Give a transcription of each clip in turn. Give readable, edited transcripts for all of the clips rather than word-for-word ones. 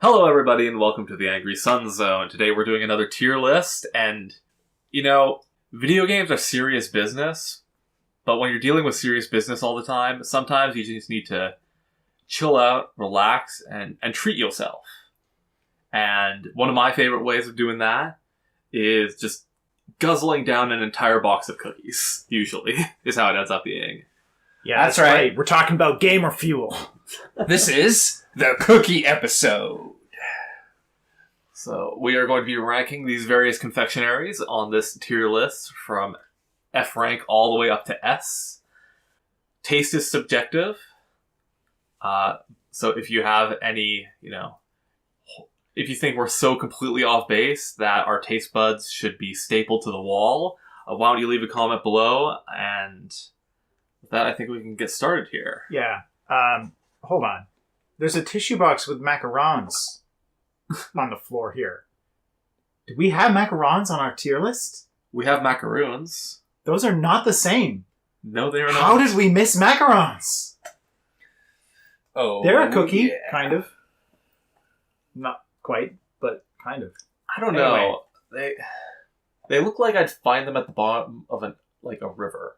Hello everybody and welcome to the Angry Sun Zone. Today we're doing another tier list and, video games are serious business, but when you're dealing with serious business all the time, sometimes you just need to chill out, relax, and treat yourself. And one of my favorite ways of doing that is just guzzling down an entire box of cookies, usually, is how it ends up being. Yeah, that's right. We're talking about gamer fuel. This is the cookie episode. So we are going to be ranking these various confectionaries on this tier list from F rank all the way up to S. Taste is subjective. So if you have any, if you think we're so completely off base that our taste buds should be stapled to the wall, why don't you leave a comment below? And with that, I think we can get started here. Yeah. Hold on. There's a tissue box with macarons on the floor here. Do we have macarons on our tier list? We have macaroons. Those are not the same. No, they are not. How did we miss macarons? Oh, They're a cookie, yeah. kind of. Not quite, but kind of. I don't know. They look like I'd find them at the bottom of a river.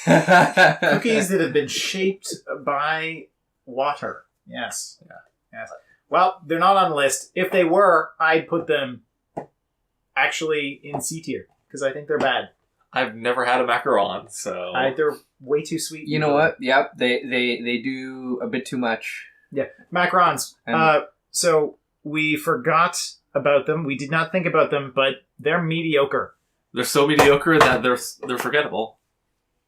Cookies that have been shaped by water. Yes. Yeah. Yes. Well, they're not on the list. If they were, I'd put them actually in C tier because I think they're bad. I've never had a macaron, so They're way too sweet. You know what? Yep, they do a bit too much. Yeah, macarons. So we forgot about them. We did not think about them, but they're mediocre. They're so mediocre that they're forgettable.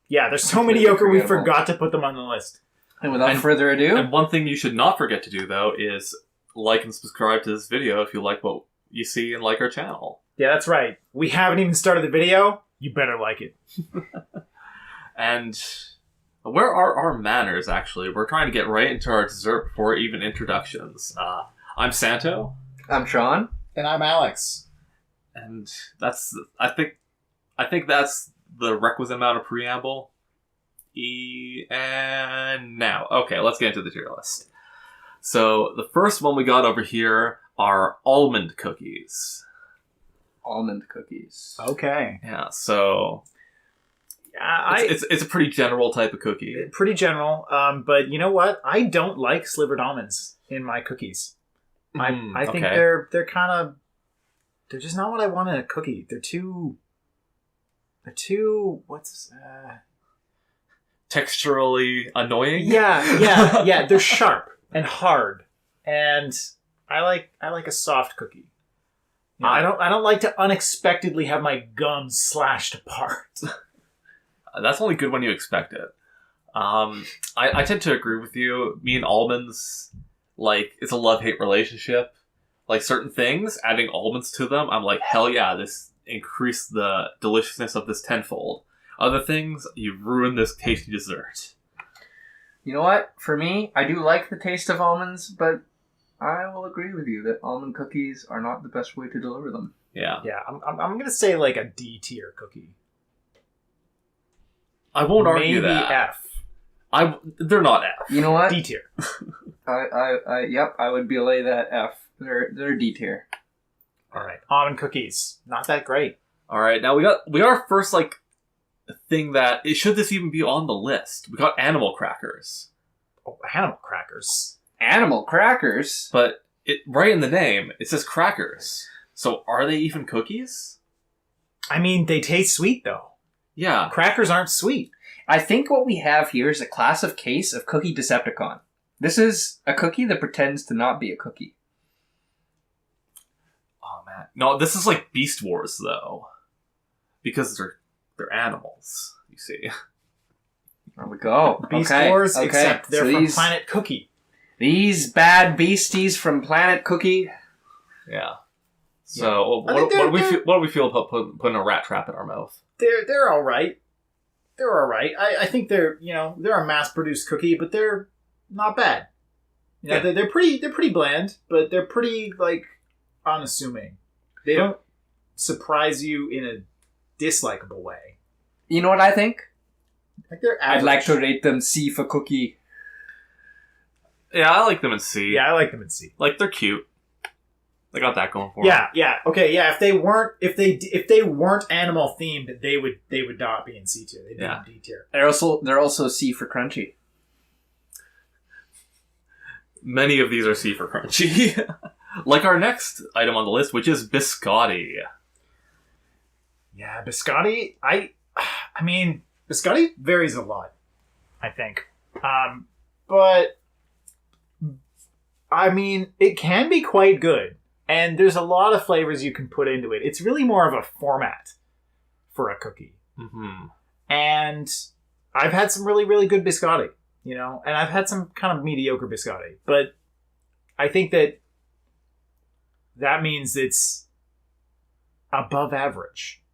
Yeah, they're so mediocre we forgot to put them on the list. And without further ado... And one thing you should not forget to do, though, is like and subscribe to this video if you like what you see and like our channel. Yeah, that's right. We haven't even started the video. You better like it. And where are our manners, actually? We're trying to get right into our dessert before even introductions. I'm Santo. I'm Sean. And I'm Alex. And that's... I think that's the requisite amount of preamble. And now, okay, let's get into the tier list. So the first one we got over here are Almond Cookies. Almond Cookies. Okay. Yeah, so it's a pretty general type of cookie. Pretty general, but you know what? I don't like slivered almonds in my cookies. I think they're kind of... They're just not what I want in a cookie. They're too... Texturally annoying. Yeah. They're sharp and hard, and I like a soft cookie. I don't like to unexpectedly have my gums slashed apart. That's only good when you expect it. I tend to agree with you. Me and almonds, it's a love-hate relationship. Like certain things, adding almonds to them, I'm like, hell yeah, this increased the deliciousness of this tenfold. Other things, you've ruined this tasty dessert. You know what? For me, I do like the taste of almonds, but I will agree with you that almond cookies are not the best way to deliver them. Yeah. Yeah, I'm gonna say like a D tier cookie. I won't argue Maybe that. F. They're not F. You know what? D tier. I would belay that F. They're D tier. All right, almond cookies, not that great. All right, now we got our first thing that should this even be on the list? We got animal crackers. Oh, animal crackers. Animal crackers? But right in the name, it says crackers. So are they even cookies? I mean, they taste sweet though. Yeah. Crackers aren't sweet. I think what we have here is a class of case of Cookie Decepticon. This is a cookie that pretends to not be a cookie. Oh man. No, this is like Beast Wars though. Because they're animals, you see. There we go. Beast Wars, except they're from Planet Cookie. These bad beasties from Planet Cookie. Yeah. So, what do we feel about putting a rat trap in our mouth? They're all right. They're all right. I think they're a mass-produced cookie, but they're not bad. They're pretty bland, but they're pretty unassuming. They don't surprise you in a dislikable way. You know what I think? They're average. I'd like to rate them C for cookie. Yeah, I like them in C. Yeah, I like them in C. Like, they're cute. They got that going for them. Yeah. Okay, yeah. If they weren't animal themed, they would not be in C tier. They'd be in D tier. They're also C for crunchy. Many of these are C for crunchy. Like our next item on the list, which is Biscotti. Yeah, Biscotti. I mean, Biscotti varies a lot, I think. But I mean, it can be quite good. And there's a lot of flavors you can put into it. It's really more of a format for a cookie. Mm-hmm. And I've had some really, really good biscotti, you know, and I've had some kind of mediocre biscotti. But I think that means it's above average.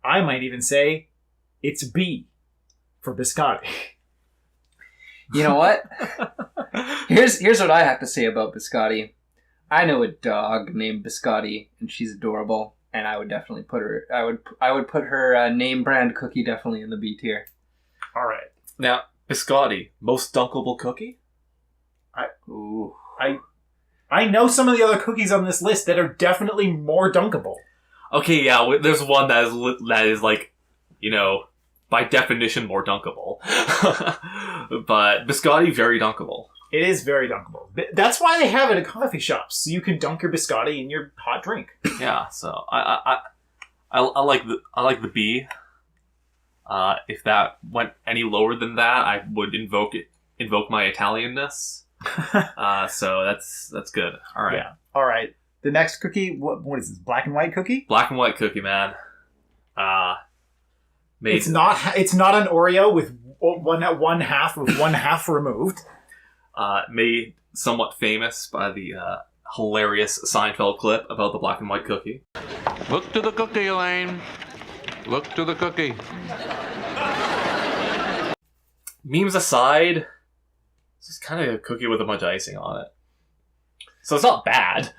I might even say it's B for biscotti. You know what? Here's what I have to say about biscotti. I know a dog named Biscotti, and she's adorable. And I would definitely put her. I would put her name brand cookie definitely in the B tier. All right. Now, Biscotti, most dunkable cookie? I know some of the other cookies on this list that are definitely more dunkable. Okay, yeah, there's one that is like, you know, by definition more dunkable. But Biscotti, very dunkable. It is very dunkable. That's why they have it at coffee shops, so you can dunk your biscotti in your hot drink. Yeah, so I like the B. If that went any lower than that, I would invoke my Italianness. So that's good. All right. Yeah. All right. The next cookie, what is this? Black and white cookie? Black and white cookie, man. It's not an Oreo with one half removed. Made somewhat famous by the hilarious Seinfeld clip about the black and white cookie. Look to the cookie, Elaine. Look to the cookie. Memes aside, this is kind of a cookie with a bunch of icing on it. So it's not bad.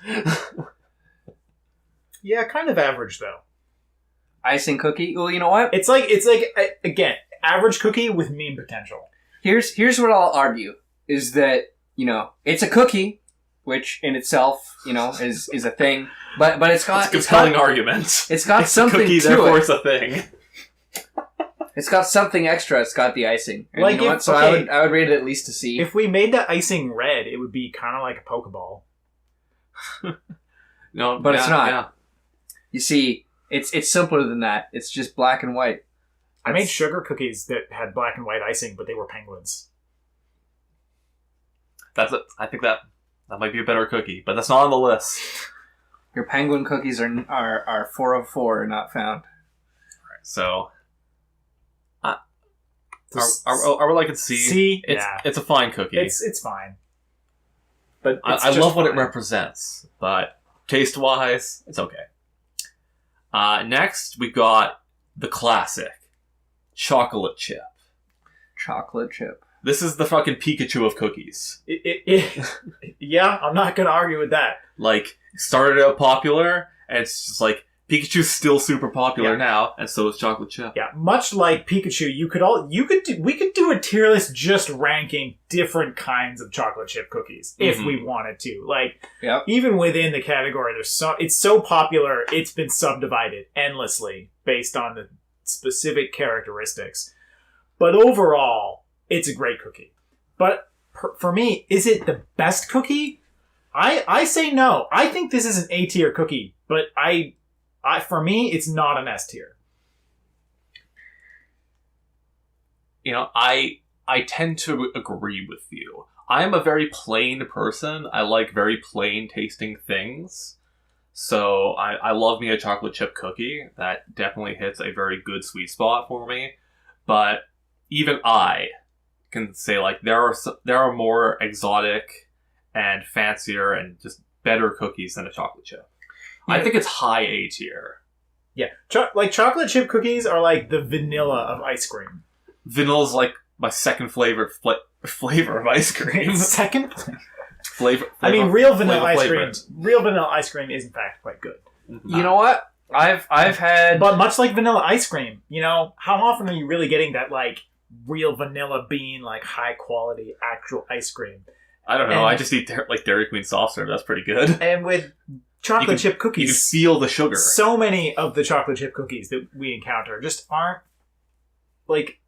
Yeah, kind of average though. Icing cookie? Well, you know what? It's like again, average cookie with meme potential. Here's what I'll argue. Is that, you know, it's a cookie, which in itself, you know, is a thing, but it's got a compelling argument. It's got something cookie, to therefore it. It's a thing. It's got something extra. It's got the icing. And like you know what? So okay, I would rate it at least a C. If we made the icing red, it would be kind of like a Pokeball. No, but it's not. Yeah. You see, it's simpler than that. It's just black and white. I made sugar cookies that had black and white icing, but they were penguins. I think that might be a better cookie, but that's not on the list. Your penguin cookies are 4 of 4 not found. Right, so, are we like at C? C, it's a fine cookie. It's fine. But I love what it represents, but taste wise, it's okay. Next, we got the classic chocolate chip. Chocolate chip. This is the fucking Pikachu of cookies. Yeah, I'm not gonna argue with that. Like, started out popular, and it's just like, Pikachu's still super popular now, and so is chocolate chip. Yeah, much like Pikachu, we could do a tier list just ranking different kinds of chocolate chip cookies if we wanted to. Like, even within the category, it's so popular, it's been subdivided endlessly based on the specific characteristics. But overall, it's a great cookie. But for me, is it the best cookie? I say no. I think this is an A tier cookie, but for me, it's not an S tier. You know, I tend to agree with you. I'm a very plain person. I like very plain tasting things. So I love me a chocolate chip cookie. That definitely hits a very good sweet spot for me. But even I can say, like, there are more exotic and fancier and just better cookies than a chocolate chip. Yeah. I think it's high A tier. Yeah, like chocolate chip cookies are like the vanilla of ice cream. Vanilla's like my second flavor of ice cream. Second flavor. I mean, real vanilla ice cream is in fact quite good. You know what? I've had, but much like vanilla ice cream, you know, how often are you really getting that like real vanilla bean, like high quality actual ice cream? I don't know. And- I just eat like Dairy Queen soft serve. That's pretty good. And with chocolate chip You cookies, can feel the sugar. so many of the chocolate chip cookies that we encounter just aren't like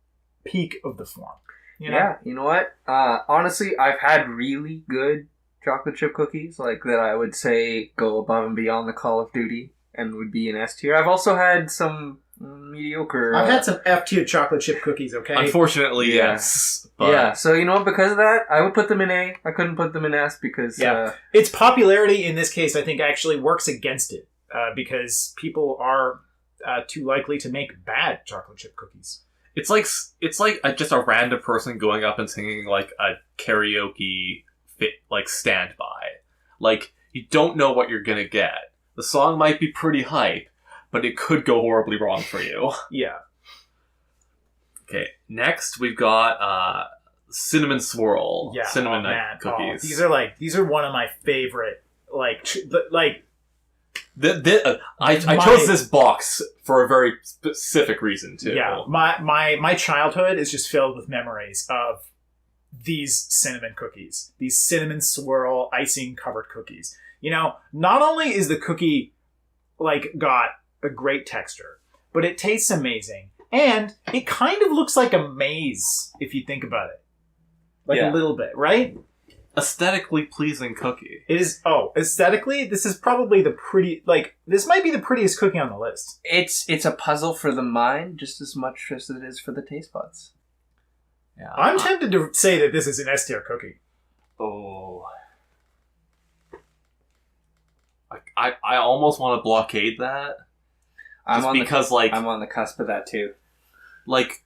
peak of the form. You know? Yeah, you know what? Honestly, I've had really good chocolate chip cookies, like that I would say go above and beyond the Call of Duty and would be an S tier. I've also had some mediocre. I've had some F tier chocolate chip cookies. Okay, Unfortunately, Yeah. yes. But Yeah, so you know what? Because of that, I would put them in A. I couldn't put them in S because its popularity in this case, I think, actually works against it because people are too likely to make bad chocolate chip cookies. it's like just a random person going up and singing like a karaoke like standby. Like, you don't know what you're gonna get. The song might be pretty hype, but it could go horribly wrong for you. Yeah. Okay, next we've got cinnamon swirl. Yeah. Cinnamon oh, nut man. cookies. These are one of my favorite. I chose this box for a very specific reason too. Yeah, my childhood is just filled with memories of these cinnamon cookies, these cinnamon swirl icing covered cookies. You know, not only is the cookie like got a great texture, but it tastes amazing, and it kind of looks like a maze if you think about it, like Yeah. a little bit, right? Aesthetically pleasing cookie. It is. Oh, aesthetically, this is probably this might be the prettiest cookie on the list. it's a puzzle for the mind just as much as it is for the taste buds. Yeah, I'm tempted to say that this is an S tier cookie. Oh. I almost want to blockade that. I'm on I'm the cusp of that too. like,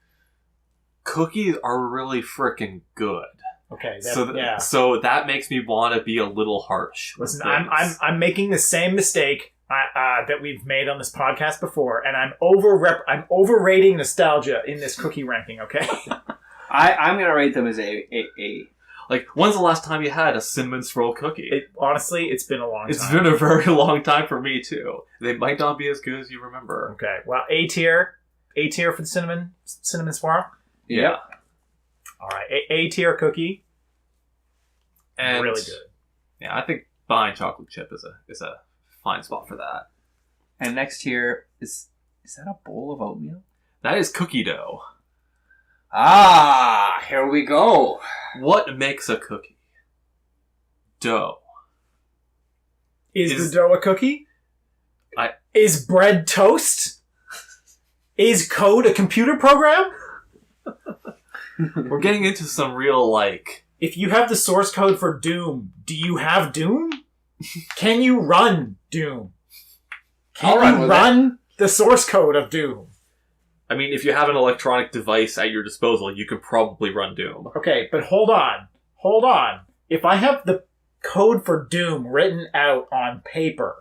cookies are really freaking good. Okay, So that makes me want to be a little harsh. with Listen, things. I'm making the same mistake that we've made on this podcast before, and I'm overrating nostalgia in this cookie ranking. Okay, I'm gonna rate them as a. Like, when's the last time you had a cinnamon swirl cookie? honestly, it's been a long time. It's been a very long time for me too. They might not be as good as you remember. Okay, well, A tier for the cinnamon swirl. Yeah, All right, A tier cookie, and really good. Yeah, I think behind chocolate chip is a fine spot for that. And next here is that a bowl of oatmeal? That is cookie dough. Ah, here we go. What makes a cookie? Dough. Is the dough a cookie? Is bread toast? Is code a computer program? We're getting into some real, like... If you have the source code for Doom, do you have Doom? Can you run Doom? I'll run Can you with run the source code of Doom? I mean, if you have an electronic device at your disposal, you can probably run Doom. Okay, but hold on. If I have the code for Doom written out on paper,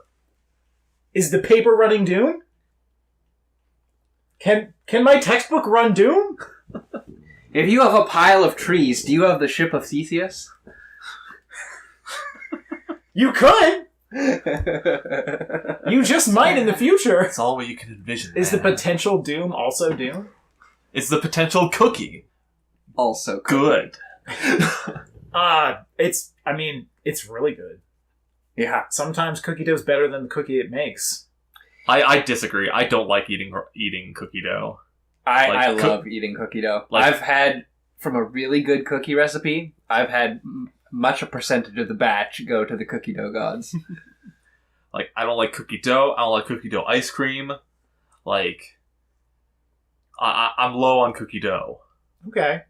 is the paper running Doom? Can my textbook run Doom? If you have a pile of trees, do you have the ship of Theseus? You could. You just might in the future. It's all what you can envision. Is the man. potential Doom also Doom? It's the potential cookie. Also Good. It's really good. Yeah. Sometimes cookie dough's better than the cookie it makes. I disagree. I don't like eating cookie dough. I Like, love eating cookie dough. like- I've had, from a really good cookie recipe, I've had much a percentage of the batch go to the cookie dough gods. Like, I don't like cookie dough. I don't like cookie dough ice cream. Like, I'm low on cookie dough. Okay.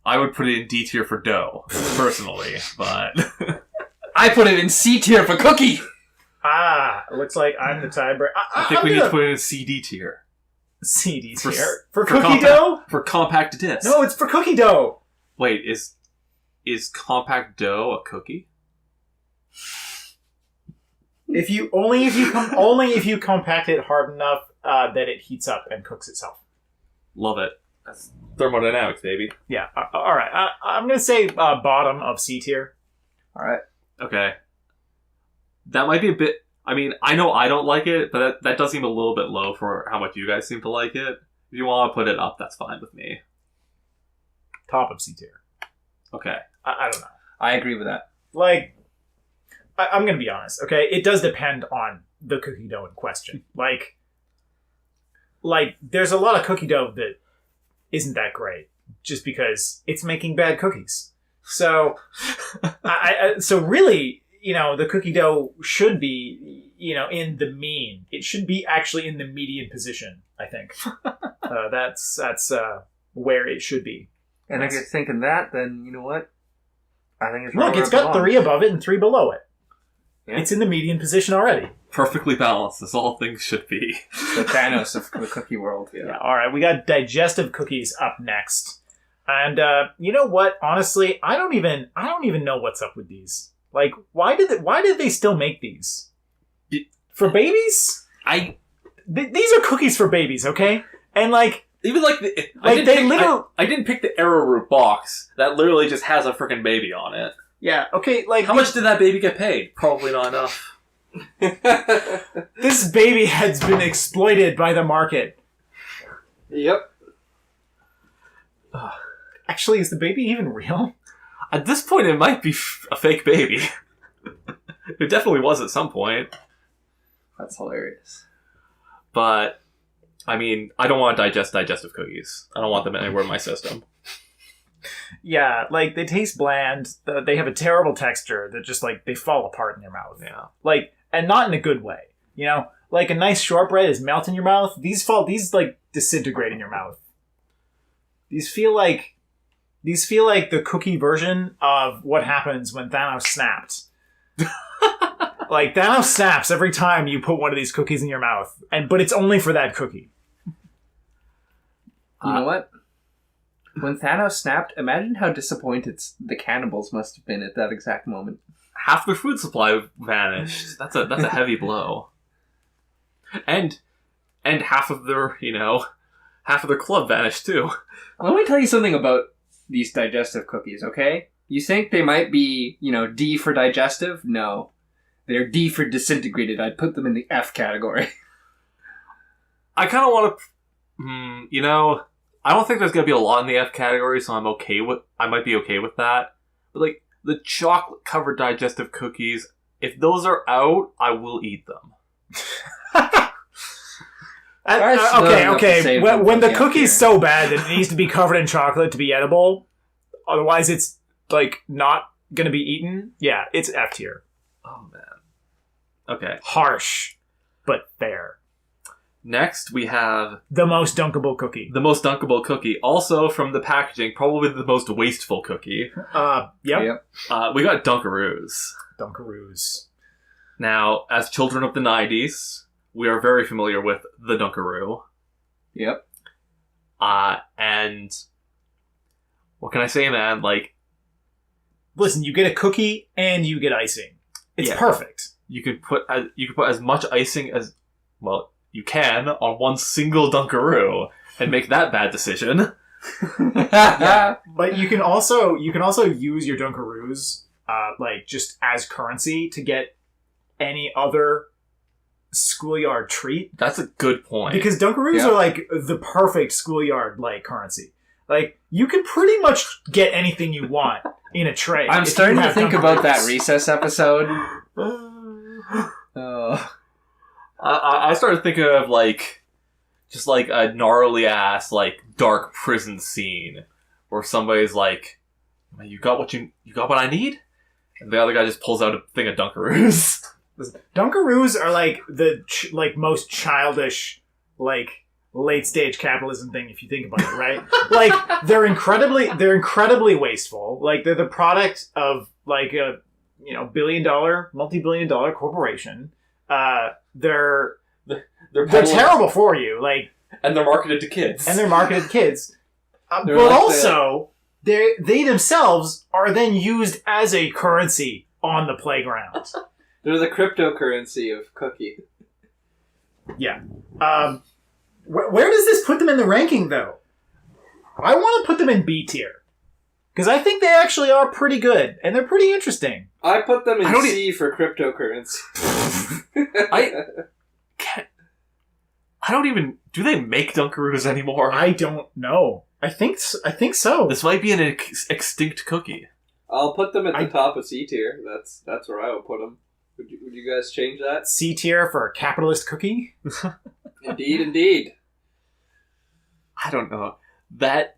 I would put it in D tier for dough, personally, but... I put it in C tier for cookie! It looks like I'm the tiebreaker. I think we need to put it in CD tier. CD For tier. For cookie dough? For compact disc. No, it's for cookie dough. Wait, is compact dough a cookie? If you compact it hard enough that it heats up and cooks itself. Love it. That's thermodynamics, baby. Yeah. All right. I'm gonna say bottom of C tier. Alright. Okay. That might be a bit... I mean, I know I don't like it, but that does seem a little bit low for how much you guys seem to like it. If you want to put it up, that's fine with me. Top of C tier. Okay. I don't know. I agree with that. Like, I'm going to be honest, okay? It does depend on the cookie dough in question. Like, there's a lot of cookie dough that isn't that great just because it's making bad cookies. So, so really, the cookie dough should be, in the mean. It should be actually in the median position, I think. That's where it should be. And if you're thinking that, then you know what? I think it's Look, it's got 3 above it and 3 below it. Yeah. It's in the median position already. Perfectly balanced, as all things should be. The Thanos of the cookie world. Yeah. All right, we got digestive cookies up next, and you know what? Honestly, I don't even know what's up with these. Like, why did they still make these for babies? These are cookies for babies, okay? And even I didn't pick the arrowroot box that literally just has a freaking baby on it. Yeah, okay, how much did that baby get paid? Probably not enough. This baby has been exploited by the market. Yep. Actually, is the baby even real? At this point, it might be a fake baby. It definitely was at some point. That's hilarious. But, I mean, I don't want to digest digestive cookies. I don't want them anywhere in my system. Yeah, they taste bland. They have a terrible texture that just, they fall apart in your mouth. Yeah. And not in a good way. A nice shortbread is melt in your mouth. These disintegrate in your mouth. These feel like the cookie version of what happens when Thanos snapped. Thanos snaps every time you put one of these cookies in your mouth. But it's only for that cookie. You know what? When Thanos snapped, imagine how disappointed the cannibals must have been at that exact moment. Half their food supply vanished. That's a heavy blow. And half of their club vanished too. Let me tell you something about these digestive cookies, okay? You think they might be, D for digestive? No. They're D for disintegrated. I'd put them in the F category. I kind of want to, I don't think there's going to be a lot in the F category, so I might be okay with that. But the chocolate covered digestive cookies, if those are out, I will eat them. Okay. When the cookie's so bad that it needs to be covered in chocolate to be edible, otherwise it's not going to be eaten. Yeah, it's F tier. Oh man. Okay. Harsh, but fair. Next, we have the most dunkable cookie. The most dunkable cookie, also from the packaging, probably the most wasteful cookie. Yep. We got Dunkaroos. Dunkaroos. Now, as children of the 90s, we are very familiar with the Dunkaroo. Yep. And what can I say, man? Listen, you get a cookie and you get icing. It's perfect. You could put as much icing as you can on one single Dunkaroo and make that bad decision. Yeah, but you can also use your Dunkaroos just as currency to get any other schoolyard treat. That's a good point. Because Dunkaroos are the perfect schoolyard currency. You can pretty much get anything you want in a tray. I'm starting to think about that Recess episode. I started thinking of just a gnarly ass dark prison scene where somebody's you got what I need, and the other guy just pulls out a thing of Dunkaroos. Dunkaroos are the most childish late stage capitalism thing if you think about it, right? they're incredibly wasteful. They're the product of a multi-billion dollar corporation. They're terrible for you, and they're marketed to kids. But also, they themselves are then used as a currency on the playground. They're the cryptocurrency of cookie. Yeah. Where does this put them in the ranking, though? I want to put them in B tier. Because I think they actually are pretty good, and they're pretty interesting. I put them in C for cryptocurrency. I don't even... Do they make Dunkaroos anymore? I don't know. I think so. This might be an extinct cookie. I'll put them at the top of C tier. That's where I would put them. Would you guys change that? C tier for a capitalist cookie? Indeed. I don't know. That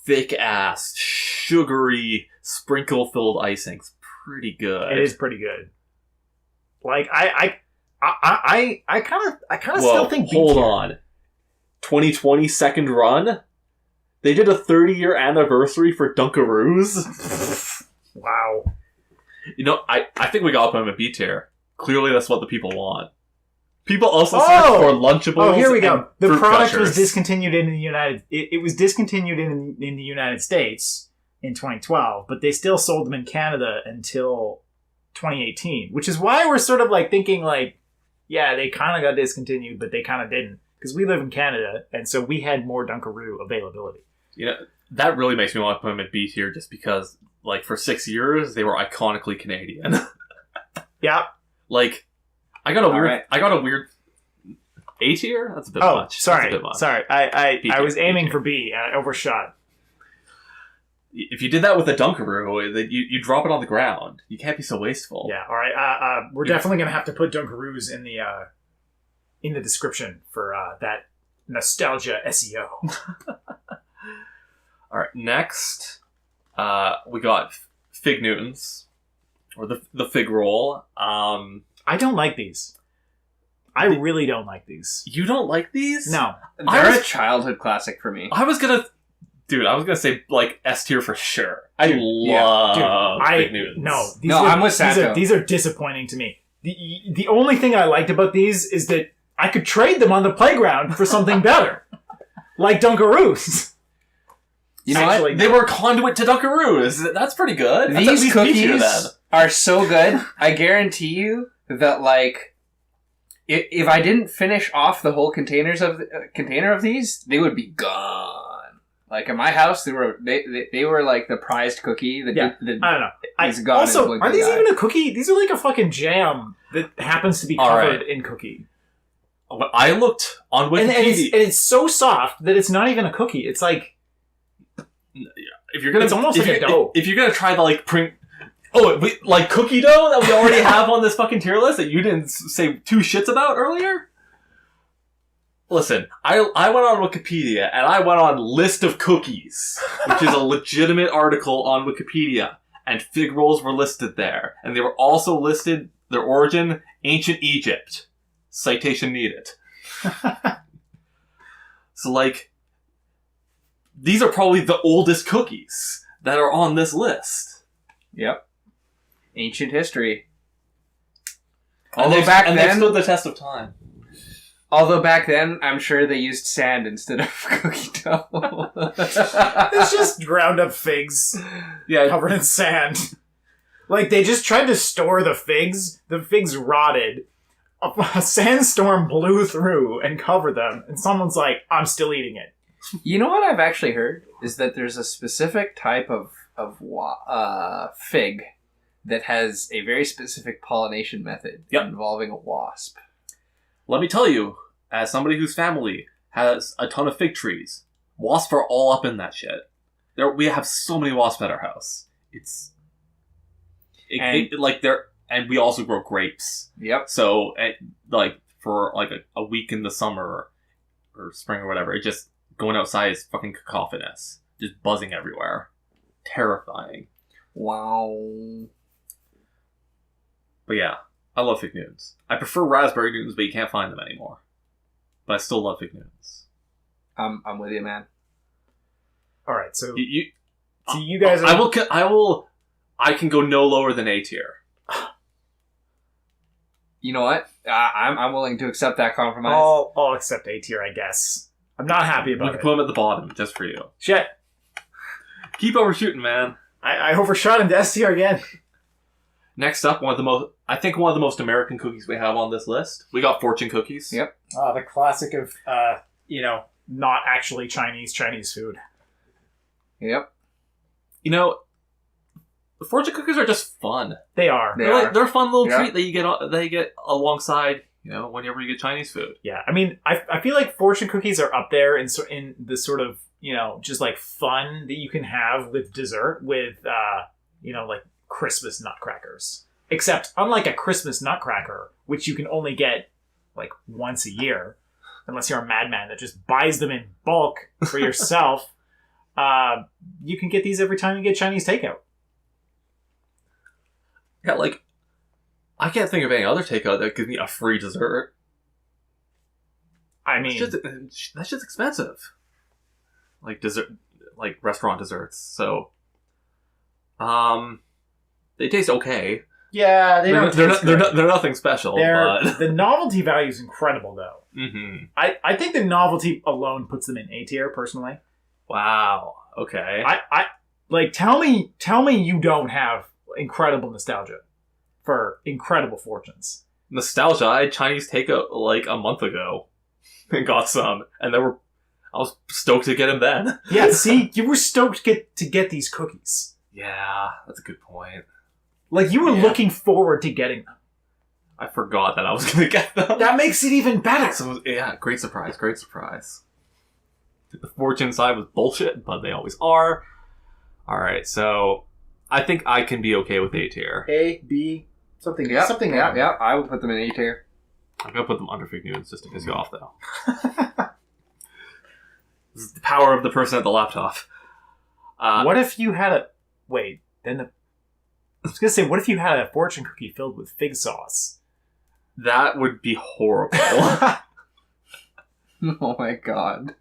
thick ass, sugary, sprinkle filled icing's pretty good. It is pretty good. Like I kind of still think. Hold on. 2020 second run. They did a 30-year anniversary for Dunkaroos. Wow. You know, I think we got to put them at B tier. Clearly, that's what the people want. People also search for Lunchables. Oh, here we go. The fruit product crushers. was discontinued in the United. It was discontinued in the United States in 2012, but they still sold them in Canada until 2018, which is why we're sort of like thinking like, yeah, they kind of got discontinued, but they kind of didn't, because we live in Canada, and so we had more Dunkaroo availability. You know, that really makes me want to put them at B tier, just because, like, for 6 years they were iconically Canadian. Yeah. Like, I got a weird A tier. That's a bit much. Sorry. That's a bit much. Sorry. I was aiming for B and I overshot. If you did that with a Dunkaroo, you drop it on the ground. You can't be so wasteful. Yeah. All right. We're definitely gonna have to put Dunkaroos in the description for that nostalgia SEO. All right. Next, we got Fig Newtons, or the fig roll. I don't like these. I really don't like these. You don't like these? No. They're a childhood classic for me. I was gonna say like S tier for sure. I love Fig Newtons. No, I'm with Santo. These are disappointing to me. The only thing I liked about these is that I could trade them on the playground for something better, like Dunkaroos. You know what? They were conduit to Dunkaroos. That's pretty good. These cookies are so good. I guarantee you that, like, if I didn't finish off the whole container of these, they would be gone. Like, in my house, they were like the prized cookie. I don't know. Also, are these even a cookie? These are like a fucking jam that happens to be covered in cookie. I looked on Wikipedia, and it's so soft that it's not even a cookie. It's like, if you're gonna, it's almost like a dough. If you're gonna try the like like cookie dough that we already have on this fucking tier list that you didn't say two shits about earlier. Listen, I went on Wikipedia and I went on List of Cookies, which is a legitimate article on Wikipedia, and fig rolls were listed there, and they were also listed their origin ancient Egypt. Citation needed. So like, these are probably the oldest cookies that are on this list. Yep. Ancient history. Although they stood the test of time. Although back then, I'm sure they used sand instead of cookie dough. It's just ground up figs covered in sand. Like, they just tried to store the figs. The figs rotted. A sandstorm blew through and covered them. And someone's like, I'm still eating it. You know what I've actually heard? Is that there's a specific type of fig that has a very specific pollination method involving a wasp. Let me tell you, as somebody whose family has a ton of fig trees, wasps are all up in that shit. We have so many wasps at our house. And we also grow grapes. Yep. So, for like a week in the summer or spring or whatever, it just going outside is fucking cacophonous, just buzzing everywhere, terrifying. Wow. But yeah, I love Fig Newtons. I prefer raspberry Newtons, but you can't find them anymore. But I still love Fig Newtons. I'm with you, man. All right, so you guys are... I can go no lower than A tier. You know what? I'm willing to accept that compromise. I'll accept A tier, I guess. I'm not happy about it. We can put them at the bottom, just for you. Shit. Keep overshooting, man. I overshot into S tier again. Next up, one of the most American cookies we have on this list. We got Fortune Cookies. Yep. The classic of, not actually Chinese food. Yep. You know, Fortune Cookies are just fun. They are. They're a fun little treat that you get alongside, whenever you get Chinese food. Yeah, I mean, I feel like Fortune Cookies are up there in the sort of, just like fun that you can have with dessert with like Christmas nutcrackers. Except, unlike a Christmas nutcracker, which you can only get like once a year, unless you're a madman that just buys them in bulk for yourself, you can get these every time you get Chinese takeout. Yeah, like, I can't think of any other takeout that gives me a free dessert. I mean, that's just expensive. Like dessert, like restaurant desserts. So, they taste okay. yeah, They're nothing special. But the novelty value is incredible, though. mm-hmm. I think the novelty alone puts them in A tier, personally. Wow. Okay. I like tell me you don't have incredible nostalgia for Incredible Fortunes. Nostalgia. I had Chinese takeout like a month ago and got some, and I was stoked to get them then. Yeah, see, you were stoked to get these cookies. Yeah, that's a good point. Like you were looking forward to getting them. I forgot that I was going to get them. That makes it even better. So yeah, great surprise. The fortune side was bullshit, but they always are. All right, so I think I can be okay with A tier. A, B, something. Yeah, something. Yeah. I would put them in A tier. I'm gonna put them under fake news just to piss you off, though. This is the power of the person at the laptop. What if you had a I was gonna say, what if you had a fortune cookie filled with fig sauce? That would be horrible. Oh my god.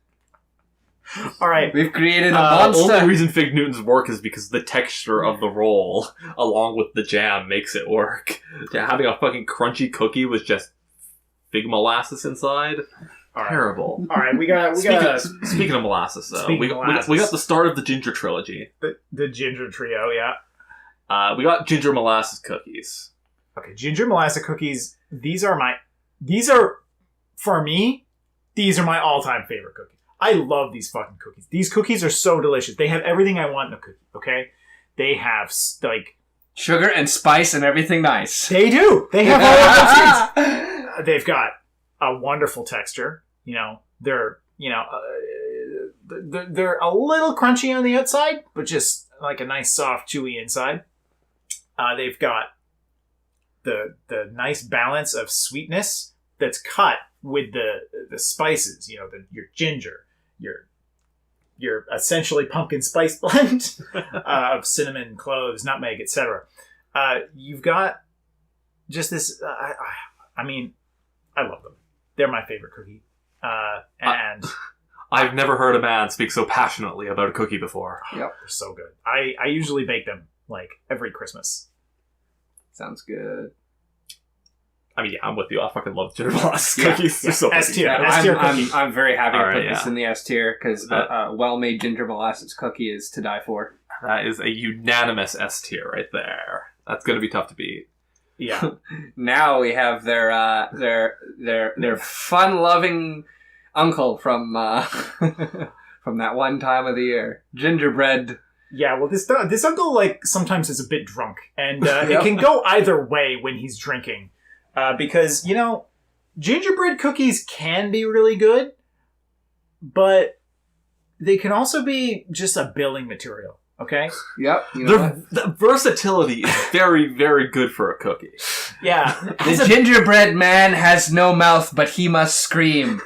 All right, We've created a The monster. only reason fig Newtons work is because the texture of the roll, along with the jam, makes it work. Yeah, having a fucking crunchy cookie with just fig molasses inside, all right. Terrible. All right, we got Speaking of molasses, though, Speaking we of molasses. got the start of the ginger trilogy. the ginger trio. Yeah. We got ginger molasses cookies. Okay, ginger molasses cookies. These are for me. These are my all-time favorite cookies. I love these fucking cookies. These cookies are so delicious. They have everything I want in a cookie. Okay, they have like Sugar and spice and everything nice. they do. They have all of those things. They've got a wonderful texture. They're they're a little crunchy on the outside, but just like a nice soft chewy inside. They've got the nice balance of sweetness that's cut with the spices. Your ginger, your essentially pumpkin spice blend of cinnamon, cloves, nutmeg, etc. You've got just this. I mean, I love them. They're my favorite cookie. And I've never heard a man speak so passionately about a cookie before. Yep, they're so good. I usually bake them like every Christmas. Sounds good. I mean, yeah, I'm with you. I fucking love ginger molasses cookies. They're so S fucking tier. good. S tier cookie. I'm very happy to All put right, this in the S tier because a well-made ginger molasses cookie is to die for. That is a unanimous S tier right there. That's going to be tough to beat. Yeah. Now we have their fun-loving uncle from from that one time of the year, gingerbread. Yeah, well, this uncle like sometimes is a bit drunk, and it can go either way when he's drinking, because gingerbread cookies can be really good, but they can also be just a billing material. Okay. Yep. You know The versatility is very, very good for a cookie. Yeah. the gingerbread man has no mouth, but he must scream,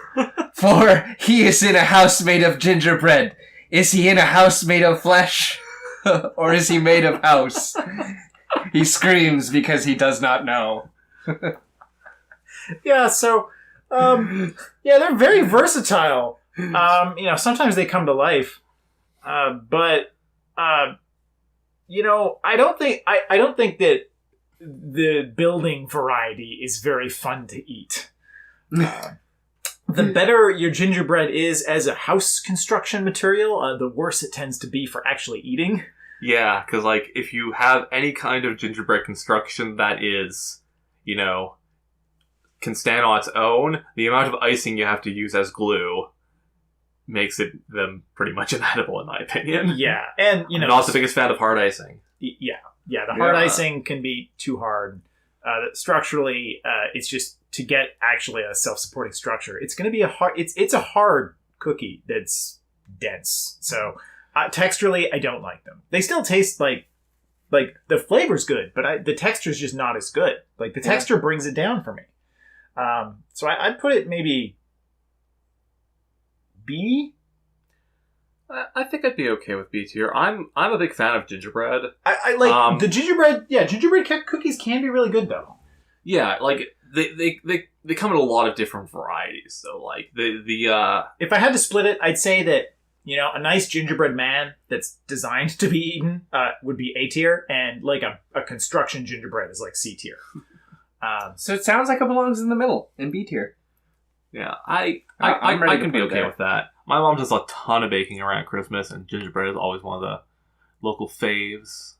for he is in a house made of gingerbread. Is he in a house made of flesh, or is he made of house? He screams because he does not know. Yeah. So, they're very versatile. Sometimes they come to life, but I don't think that the building variety is very fun to eat. The better your gingerbread is as a house construction material, the worse it tends to be for actually eating. Yeah, because like if you have any kind of gingerbread construction that is, can stand on its own, the amount of icing you have to use as glue makes them pretty much inedible, in my opinion. Yeah, and I'm not the biggest fan of hard icing. Yeah. The hard icing can be too hard. Structurally, it's just to get actually a self-supporting structure. It's going to be it's a hard cookie that's dense. So texturally, I don't like them. They still taste like Like, the flavor's good, but the texture's just not as good. Like, the texture brings it down for me. So I'd put it maybe B. I think I'd be okay with B tier. I'm a big fan of gingerbread. I like the gingerbread. Yeah, gingerbread cookies can be really good though. Yeah, like they come in a lot of different varieties. So like the if I had to split it, I'd say that a nice gingerbread man that's designed to be eaten would be A tier, and like a construction gingerbread is like C tier. So it sounds like it belongs in the middle, in B tier. Yeah, I ready to can be put it okay there. with that. My mom does a ton of baking around Christmas, and gingerbread is always one of the local faves.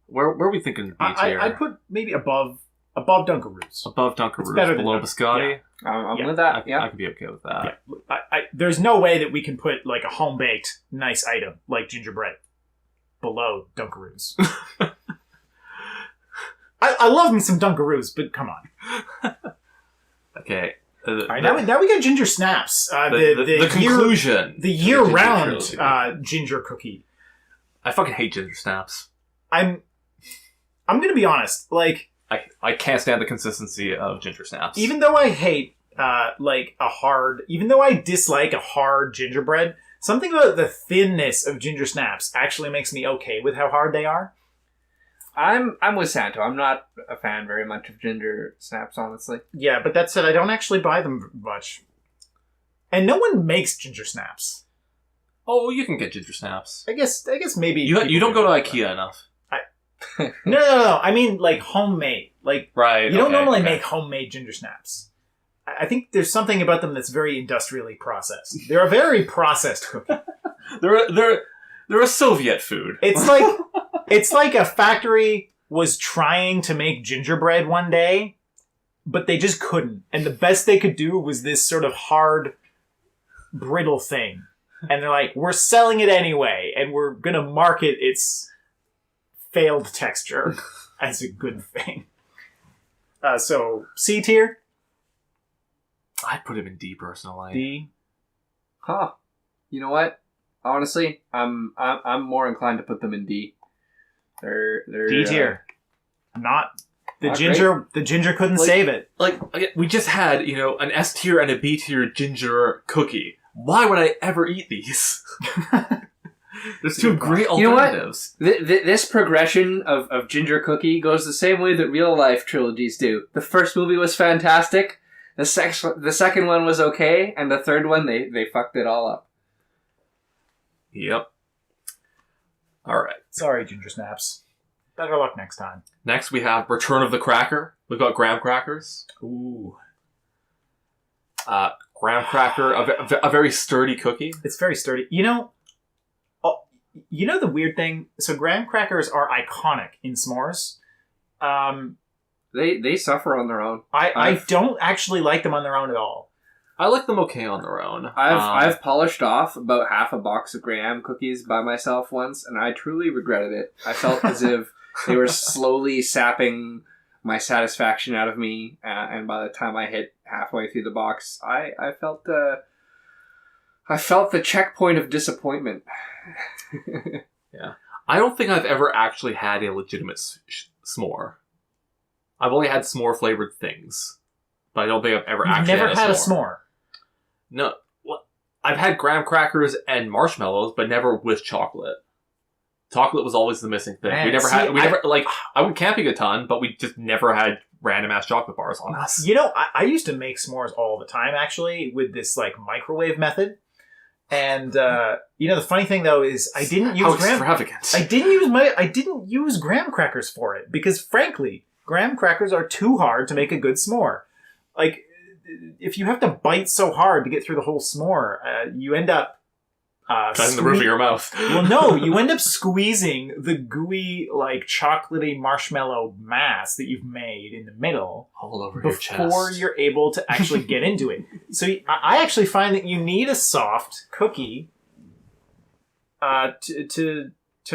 Where are we thinking B tier? I'd put maybe above Dunkaroos. Above Dunkaroos, It's better than below Dunk- Biscotti. I'm with that. I can be okay with that. Yeah. There's no way that we can put like a home baked nice item like gingerbread below Dunkaroos. I love me some Dunkaroos, but come on. Okay. All right, now we got ginger snaps. The conclusion. The year-round Ginger trilogy. ginger cookie. I fucking hate ginger snaps. I'm gonna be honest. Like, I can't stand the consistency of ginger snaps. even though I hate even though I dislike a hard gingerbread, something about the thinness of ginger snaps actually makes me okay with how hard they are. I'm with Santo. I'm not a fan very much of ginger snaps, honestly. Yeah, but that said, I don't actually buy them much. And no one makes ginger snaps. Oh, you can get ginger snaps. I guess maybe You don't go to IKEA enough. No. I mean, like, homemade. Like, Right. you don't normally okay. make homemade ginger snaps. I think there's something about them that's very industrially processed. They're a very processed cookie. They're a Soviet food. It's like a factory was trying to make gingerbread one day, but they just couldn't. And the best they could do was this sort of hard, brittle thing. And they're like, we're selling it anyway, and we're going to market its failed texture as a good thing. So, C tier? I'd put him in D personally. D? Huh. You know what? Honestly, I'm more inclined to put them in D. They're D tier. Not the Not ginger. The ginger couldn't Like- save it. Like, we just had, an S tier and a B tier ginger cookie. Why would I ever eat these? There's two great You know what? alternatives. This progression of ginger cookie goes the same way that real life trilogies do. The first movie was fantastic. The second one was okay, and the third one they fucked it all up. Yep. All right. Sorry, ginger snaps. Better luck next time. Next, we have Return of the Cracker. We've got graham crackers. Ooh. Graham cracker, a very sturdy cookie. It's very sturdy. You know the weird thing? So graham crackers are iconic in s'mores. They suffer on their own. I don't actually like them on their own at all. I like them okay on their own. I've polished off about half a box of graham cookies by myself once, and I truly regretted it. I felt as if they were slowly sapping my satisfaction out of me, and by the time I hit halfway through the box, I felt the checkpoint of disappointment. Yeah. I don't think I've ever actually had a legitimate s'more. I've only had s'more flavored things, but I don't think I've ever You've actually never had a s'more. s'more. No. Well, I've had graham crackers and marshmallows, but never with chocolate. Chocolate was always the missing thing. Man, I went camping a ton, but we just never had random ass chocolate bars on us. I used to make s'mores all the time, actually, with this like microwave method. And the funny thing though is I didn't use How extravagant. I didn't use graham crackers for it because frankly, graham crackers are too hard to make a good s'more. Like, if you have to bite so hard to get through the whole s'more, you end up in the roof of your mouth. Well, no, you end up squeezing the gooey, like, chocolatey marshmallow mass that you've made in the middle All over your chest. before you're able to actually get into it. So I actually find that you need a soft cookie to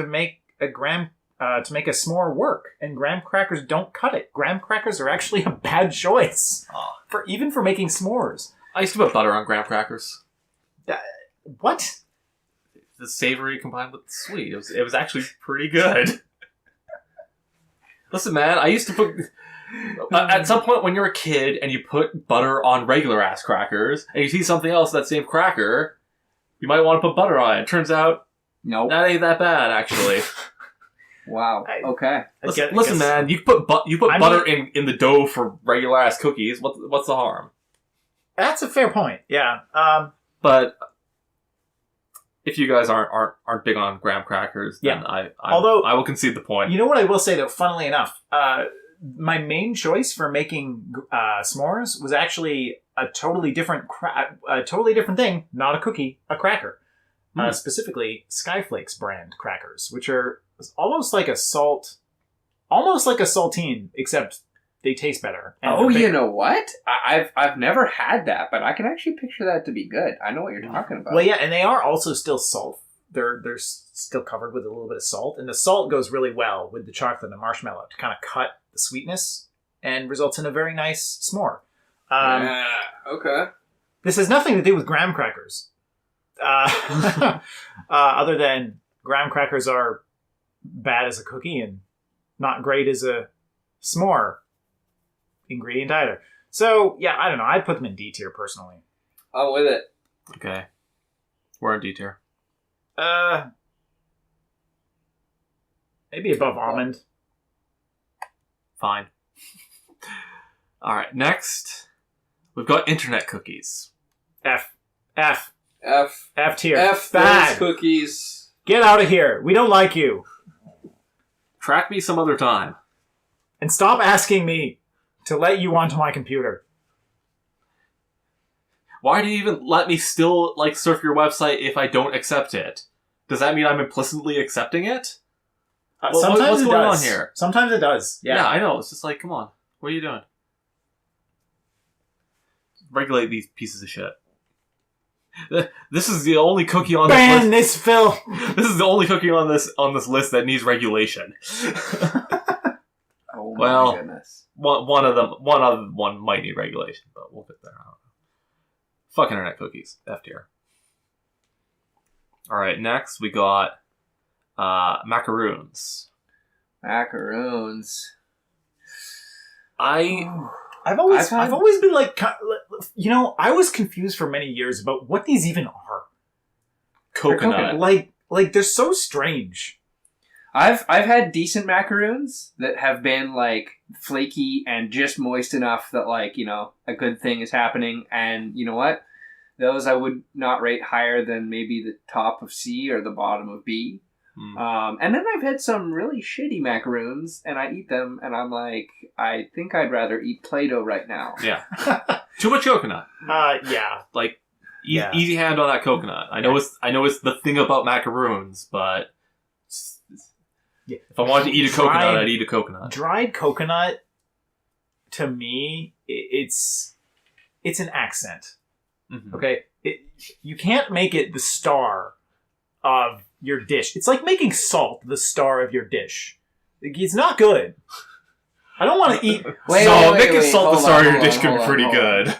make a s'more work, and graham crackers don't cut it. Graham crackers are actually a bad choice for making s'mores. I used to put butter on graham crackers. What? the savory combined with the sweet. It was actually pretty good. Listen, man, I used to put... at some point when you're a kid and you put butter on regular ass crackers, and you see something else, that same cracker, you might want to put butter on it. Turns out, Nope. that ain't that bad, actually. Wow. Okay. Listen, man, you put butter in the dough for regular ass cookies. What's the harm? That's a fair point. Yeah. But if you guys aren't big on graham crackers, then I will concede the point. You know what I will say though, funnily enough, my main choice for making s'mores was actually a totally different thing, not a cookie, a cracker. Specifically Skyflakes brand crackers, which are almost like a saltine, except they taste better. And you know what? I've never had that, but I can actually picture that to be good. I know what you're talking about. Well, yeah, and they are also still salt. They're still covered with a little bit of salt, and the salt goes really well with the chocolate and marshmallow to kind of cut the sweetness and results in a very nice s'more. Okay. This has nothing to do with graham crackers. Other than graham crackers are bad as a cookie and not great as a s'more ingredient either. So, yeah, I don't know. I'd put them in D tier personally. Oh, with it. Okay. We're in D tier. Maybe above almond. Fine. Alright, next, we've got internet cookies. F tier. F bad cookies. Get out of here. We don't like you. Track me some other time. And stop asking me to let you onto my computer. Why do you even let me still, surf your website if I don't accept it? Does that mean I'm implicitly accepting it? Sometimes what's it going does. on here? Sometimes it does. Yeah, I know. It's just come on. What are you doing? Regulate these pieces of shit. This is the only cookie on this list. Ban this, Phil! This is the only cookie on this list that needs regulation. Oh my goodness. One of them might need regulation, but we'll get there. I don't know. Fuck internet cookies. F tier. Alright, next we got Macarons. Macarons. I've always been I was confused for many years about what these even are. Coconut. Like they're so strange. I've had decent macaroons that have been flaky and just moist enough that a good thing is happening, and you know what? Those I would not rate higher than maybe the top of C or the bottom of B. And then I've had some really shitty macaroons, and I eat them, and I'm like, I think I'd rather eat Play-Doh right now. Yeah. Too much coconut. Yeah. Easy hand on that coconut. I know it's the thing about macaroons, but if I wanted to eat a coconut, I'd eat a coconut. Dried coconut, to me, it's an accent. Mm-hmm. Okay? You can't make it the star of your dish. It's like making salt the star of your dish. It's not good. I don't want to eat... Making salt the star of your dish could be pretty good.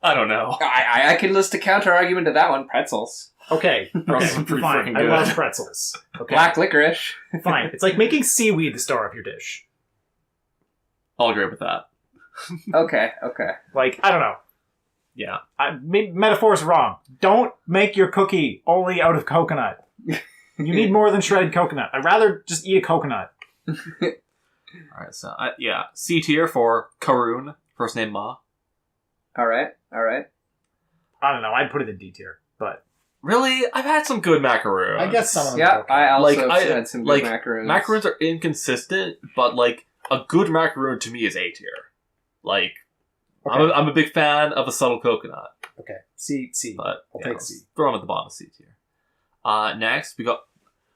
I don't know. I can list a counter argument to that one. Pretzels. Okay. Pretzels are pretty fine. freaking I good. love pretzels. Okay. Black licorice. Fine. It's like making seaweed the star of your dish. I'll agree with that. Okay. I don't know. Yeah. Metaphor's wrong. Don't make your cookie only out of coconut. You need more than shredded coconut. I'd rather just eat a coconut. Alright, so, C tier for Karoon, first name Ma. Alright. I don't know. I'd put it in D tier, but... Really? I've had some good macarons. I guess some of them Yeah, are okay. I also had some good macarons. Macarons are inconsistent, but, a good macaroon to me is A tier. Okay. I'm a big fan of a subtle coconut. Okay. C. But I'll take C. Throw them at the bottom of C tier. Next, we got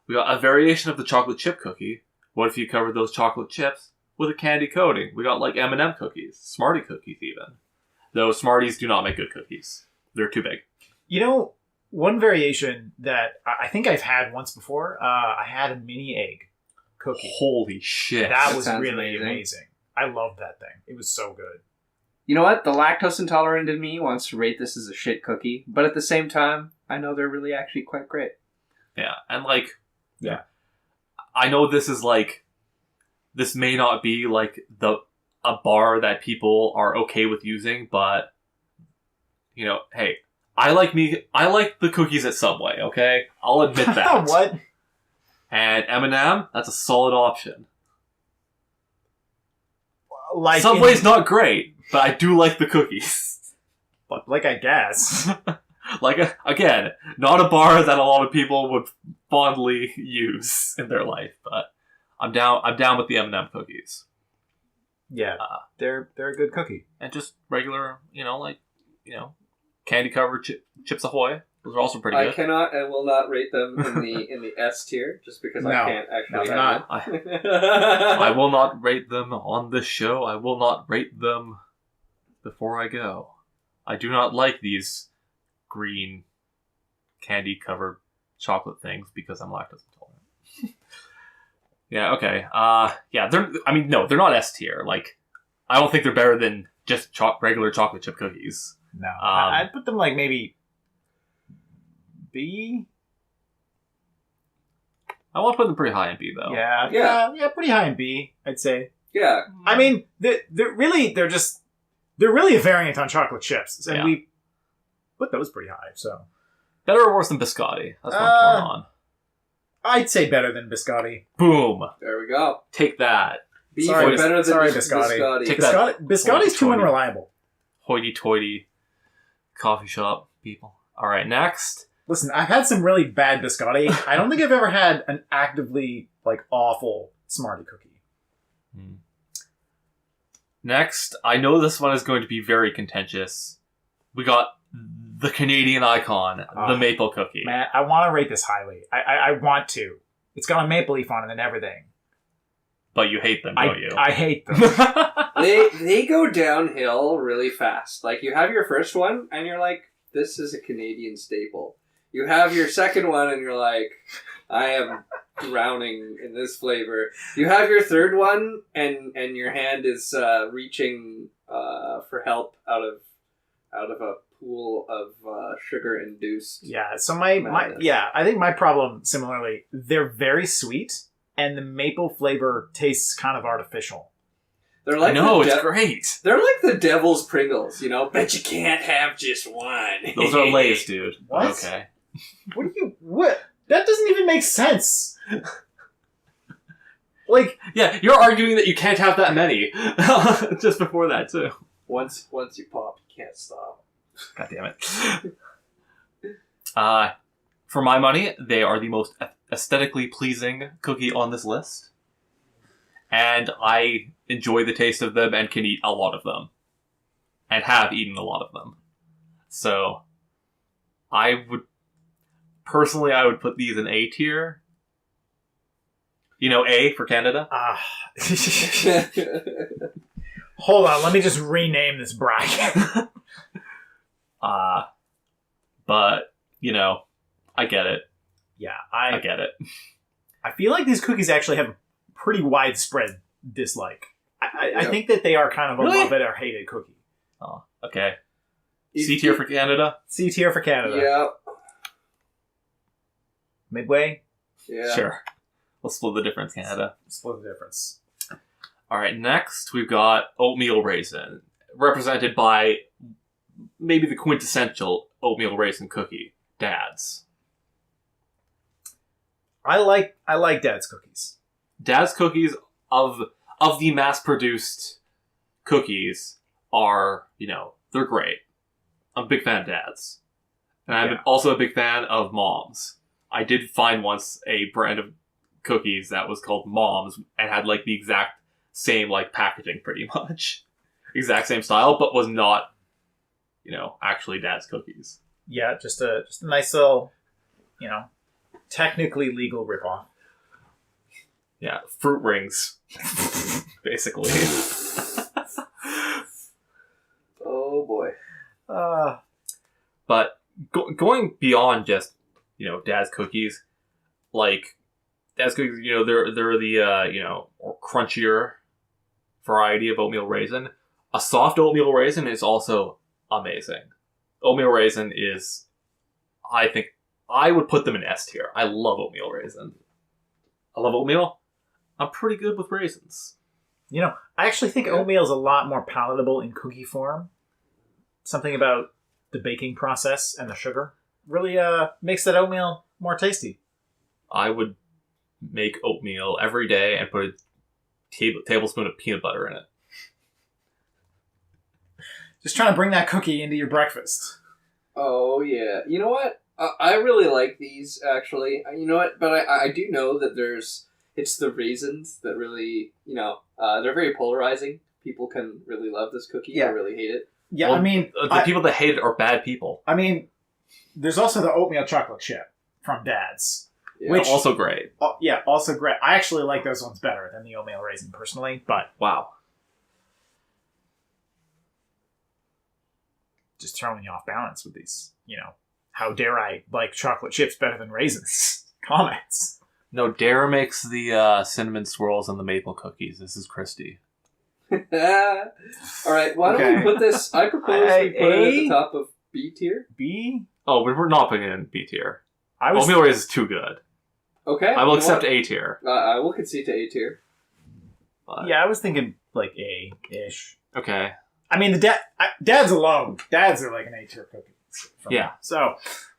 a variation of the chocolate chip cookie. What if you covered those chocolate chips with a candy coating? We got M&M cookies, Smartie cookies even. Though Smarties do not make good cookies. They're too big. You know, one variation that I think I've had once before, I had a mini egg cookie. Holy shit. That was really amazing. I loved that thing. It was so good. You know what? The lactose intolerant in me wants to rate this as a shit cookie, but at the same time, I know they're really actually quite great. Yeah, and like, Yeah. I know this is like, this may not be like a bar that people are okay with using, but you know, hey, I like the cookies at Subway. Okay, I'll admit that. What? And M&M, that's a solid option. Like Subway's not great, but I do like the cookies. Like I guess. Like, again, not a bar that a lot of people would fondly use in their life, but I'm down with the M&M cookies. Yeah, they're a good cookie. And just regular, candy covered Chips Ahoy. Those are also pretty I good. cannot and will not rate them in the S tier, just because I No. can't actually No, have they're them. I will not rate them on this show. I will not rate them before I go. I do not like these green candy covered chocolate things because I'm lactose intolerant. Yeah, okay. They're not S tier. Like, I don't think they're better than just regular chocolate chip cookies. No, I'd put them like maybe B. I want to put them pretty high in B though. Yeah, pretty high in B, I'd say. Yeah. I mean, they're really a variant on chocolate chips, and we put those pretty high. So better or worse than Biscotti? That's what I'm torn on. I'd say better than Biscotti. Boom. There we go. Take that. Beef Sorry, is better than Biscotti. Take that. Biscotti's too Hoity-toity. unreliable. Hoity-toity coffee shop people. All right, next. Listen, I've had some really bad biscotti. I don't think I've ever had an actively awful Smartie cookie. Next, I know this one is going to be very contentious. We got the Canadian icon, the maple cookie. Man, I want to rate this highly. I want to. It's got a maple leaf on it and everything. But you hate them, don't you? I hate them. They go downhill really fast. Like, you have your first one, and you're like, this is a Canadian staple. You have your second one, and you're like, I am drowning in this flavor. You have your third one, and your hand is reaching for help out of a pool of sugar-induced. Yeah, so I think my problem, similarly, they're very sweet, and the maple flavor tastes kind of artificial. They're like it's great. They're like the devil's Pringles, you know? Bet you can't have just one. Those are Lay's, dude. What? Okay. What? That doesn't even make sense. Yeah, you're arguing that you can't have that many. Just before that, too. Once you pop, you can't stop. God damn it. For my money, they are the most aesthetically pleasing cookie on this list. And I enjoy the taste of them and can eat a lot of them. And have eaten a lot of them. So, I would put these in A tier. You know, A for Canada? Hold on, let me just rename this bracket. But, I get it. Yeah, I get it. I feel like these cookies actually have pretty widespread dislike. I think that they are kind of a Really? love it or hate it cookie. Oh, okay. C tier for Canada? C tier for Canada. Yeah. Midway? Yeah. Sure. We'll split the difference, Canada. Split the difference. Alright, next we've got Oatmeal Raisin, represented by maybe the quintessential Oatmeal Raisin cookie, Dad's. I like Dad's cookies. Dad's cookies of the mass-produced cookies are, they're great. I'm a big fan of Dad's. And I'm also a big fan of Mom's. I did find once a brand of cookies that was called Mom's and had the exact same packaging pretty much. Exact same style, but was not, actually Dad's cookies. Yeah, just a nice little, technically legal ripoff. Yeah, fruit rings. Basically. Oh boy. But going beyond just, Dad's cookies, Dad's cookies, they're the, crunchier variety of oatmeal raisin. A soft oatmeal raisin is also amazing. Oatmeal raisin is I think I would put them in S tier. I love Oatmeal Raisin. I love oatmeal. I'm pretty good with raisins. You know, I actually think oatmeal is a lot more palatable in cookie form. Something about the baking process and the sugar really makes that oatmeal more tasty. I would make oatmeal every day and put a tablespoon of peanut butter in it. Just trying to bring that cookie into your breakfast. Oh, yeah. You know what? I really like these, actually. You know what? But I do know that it's the raisins that really, they're very polarizing. People can really love this cookie or really hate it. Yeah, Well, I mean... the people that hate it are bad people. I mean, there's also the oatmeal chocolate chip from Dad's. Yeah. Which, Also great. yeah, also great. I actually like those ones better than the oatmeal raisin, personally, but Wow. just throwing you off balance with these, how dare I like chocolate chips better than raisins? Comments. No, Dara makes the cinnamon swirls and the maple cookies. This is Christy. All right, why don't we put this... I propose we put it at the top of B tier. B? Oh, but we're not putting it in B tier. I was... Oatmeal Raisin is too good. Okay. I will accept A tier. I will concede to A tier. But... Yeah, I was thinking like A-ish. Okay. I mean, Dad's alone. Dad's are like an A-tier cookie. Yeah. So,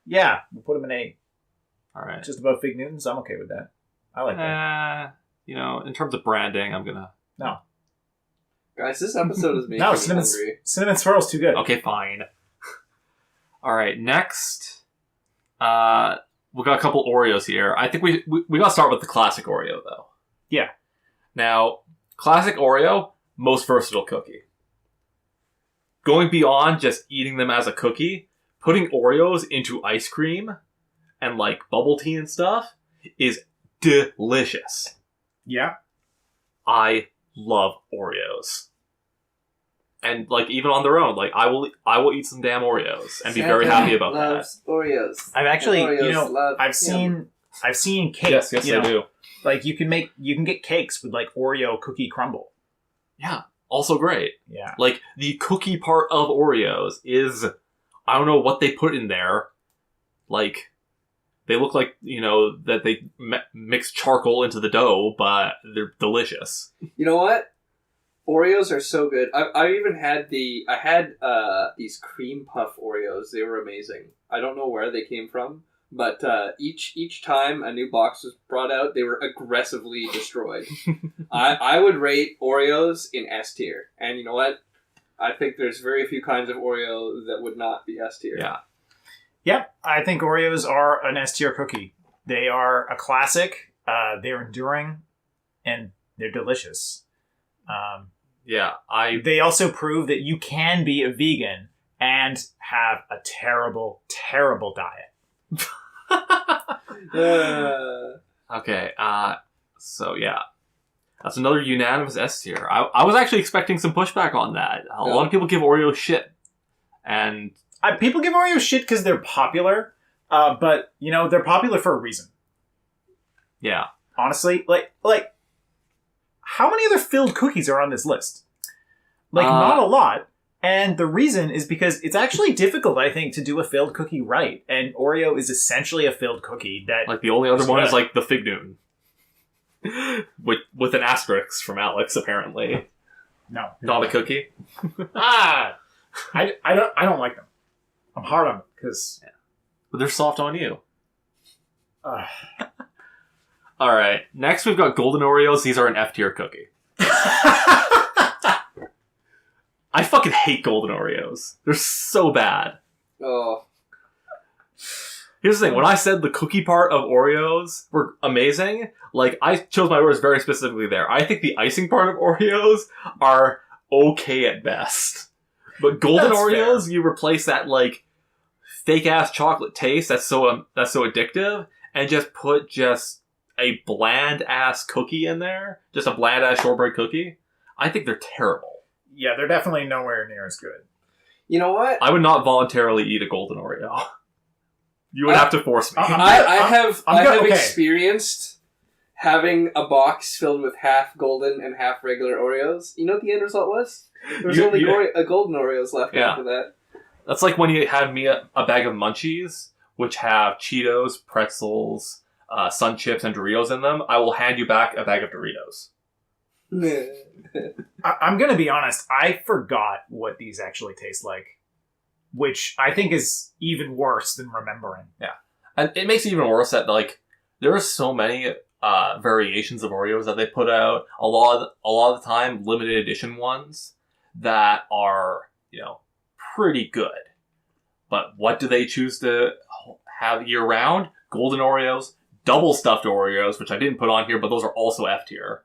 yeah, we'll put them in A. All right. Just above Fig Newtons, I'm okay with that. I like that. In terms of branding, I'm gonna... No. Guys, this episode is making No, me cinnamon hungry. swirl's too good. Okay, fine. All right, next, we got a couple Oreos here. I think we got to start with the classic Oreo, though. Yeah. Now, classic Oreo, most versatile cookie. Going beyond just eating them as a cookie, putting Oreos into ice cream and like bubble tea and stuff is delicious. Yeah. I love Oreos. And like even on their own, like I will eat some damn Oreos and be very happy about that. Oreos. I've actually, Oreos I've seen cakes. Yes, I do. Like you can get cakes with like Oreo cookie crumble. Yeah, also great. Yeah. Like the cookie part of Oreos is, I don't know what they put in there. Like they look like that they mix charcoal into the dough, but they're delicious. You know what? Oreos are so good. I even had these cream puff Oreos. They were amazing. I don't know where they came from, but each time a new box was brought out, they were aggressively destroyed. I would rate Oreos in S tier, and you know what? I think there's very few kinds of Oreo that would not be S tier. Yeah. Yep, I think Oreos are an S tier cookie. They are a classic. They're enduring, and they're delicious. They also prove that you can be a vegan and have a terrible, terrible diet. Okay, so yeah. That's another unanimous S tier. I was actually expecting some pushback on that. A lot of people give Oreo shit. And people give Oreo shit because they're popular, but, they're popular for a reason. Yeah. Honestly, like, how many other filled cookies are on this list? Like, not a lot. And the reason is because it's actually difficult, I think, to do a filled cookie right. And Oreo is essentially a filled cookie that... Like, the only other one is, like, the Fig Newton. with an asterisk from Alex, apparently. No. Not a cookie? I don't like them. I'm hard on them, because... Yeah. But they're soft on you. Alright, next we've got Golden Oreos. These are an F-tier cookie. I fucking hate Golden Oreos. They're so bad. Oh. Here's the thing. When I said the cookie part of Oreos were amazing, like, I chose my words very specifically there. I think the icing part of Oreos are okay at best. But Golden That's Oreos, fair. you replace that, like, fake-ass chocolate taste that's so addictive, and just put a bland-ass cookie in there, just a bland-ass shortbread cookie. I think they're terrible. Yeah, they're definitely nowhere near as good. You know what? I would not voluntarily eat a Golden Oreo. You would have to force me. I have okay. experienced having a box filled with half golden and half regular Oreos. You know what the end result was? There was only a golden Oreos left after that. That's like when you had me a bag of Munchies which have Cheetos, pretzels, Sun Chips, and Doritos in them, I will hand you back a bag of Doritos. I'm going to be honest. I forgot what these actually taste like, which I think is even worse than remembering. Yeah. And it makes it even worse that, like, there are so many variations of Oreos that they put out. A lot of the time, limited edition ones that are, pretty good. But what do they choose to have year round? Golden Oreos, double stuffed Oreos, which I didn't put on here, but those are also F tier.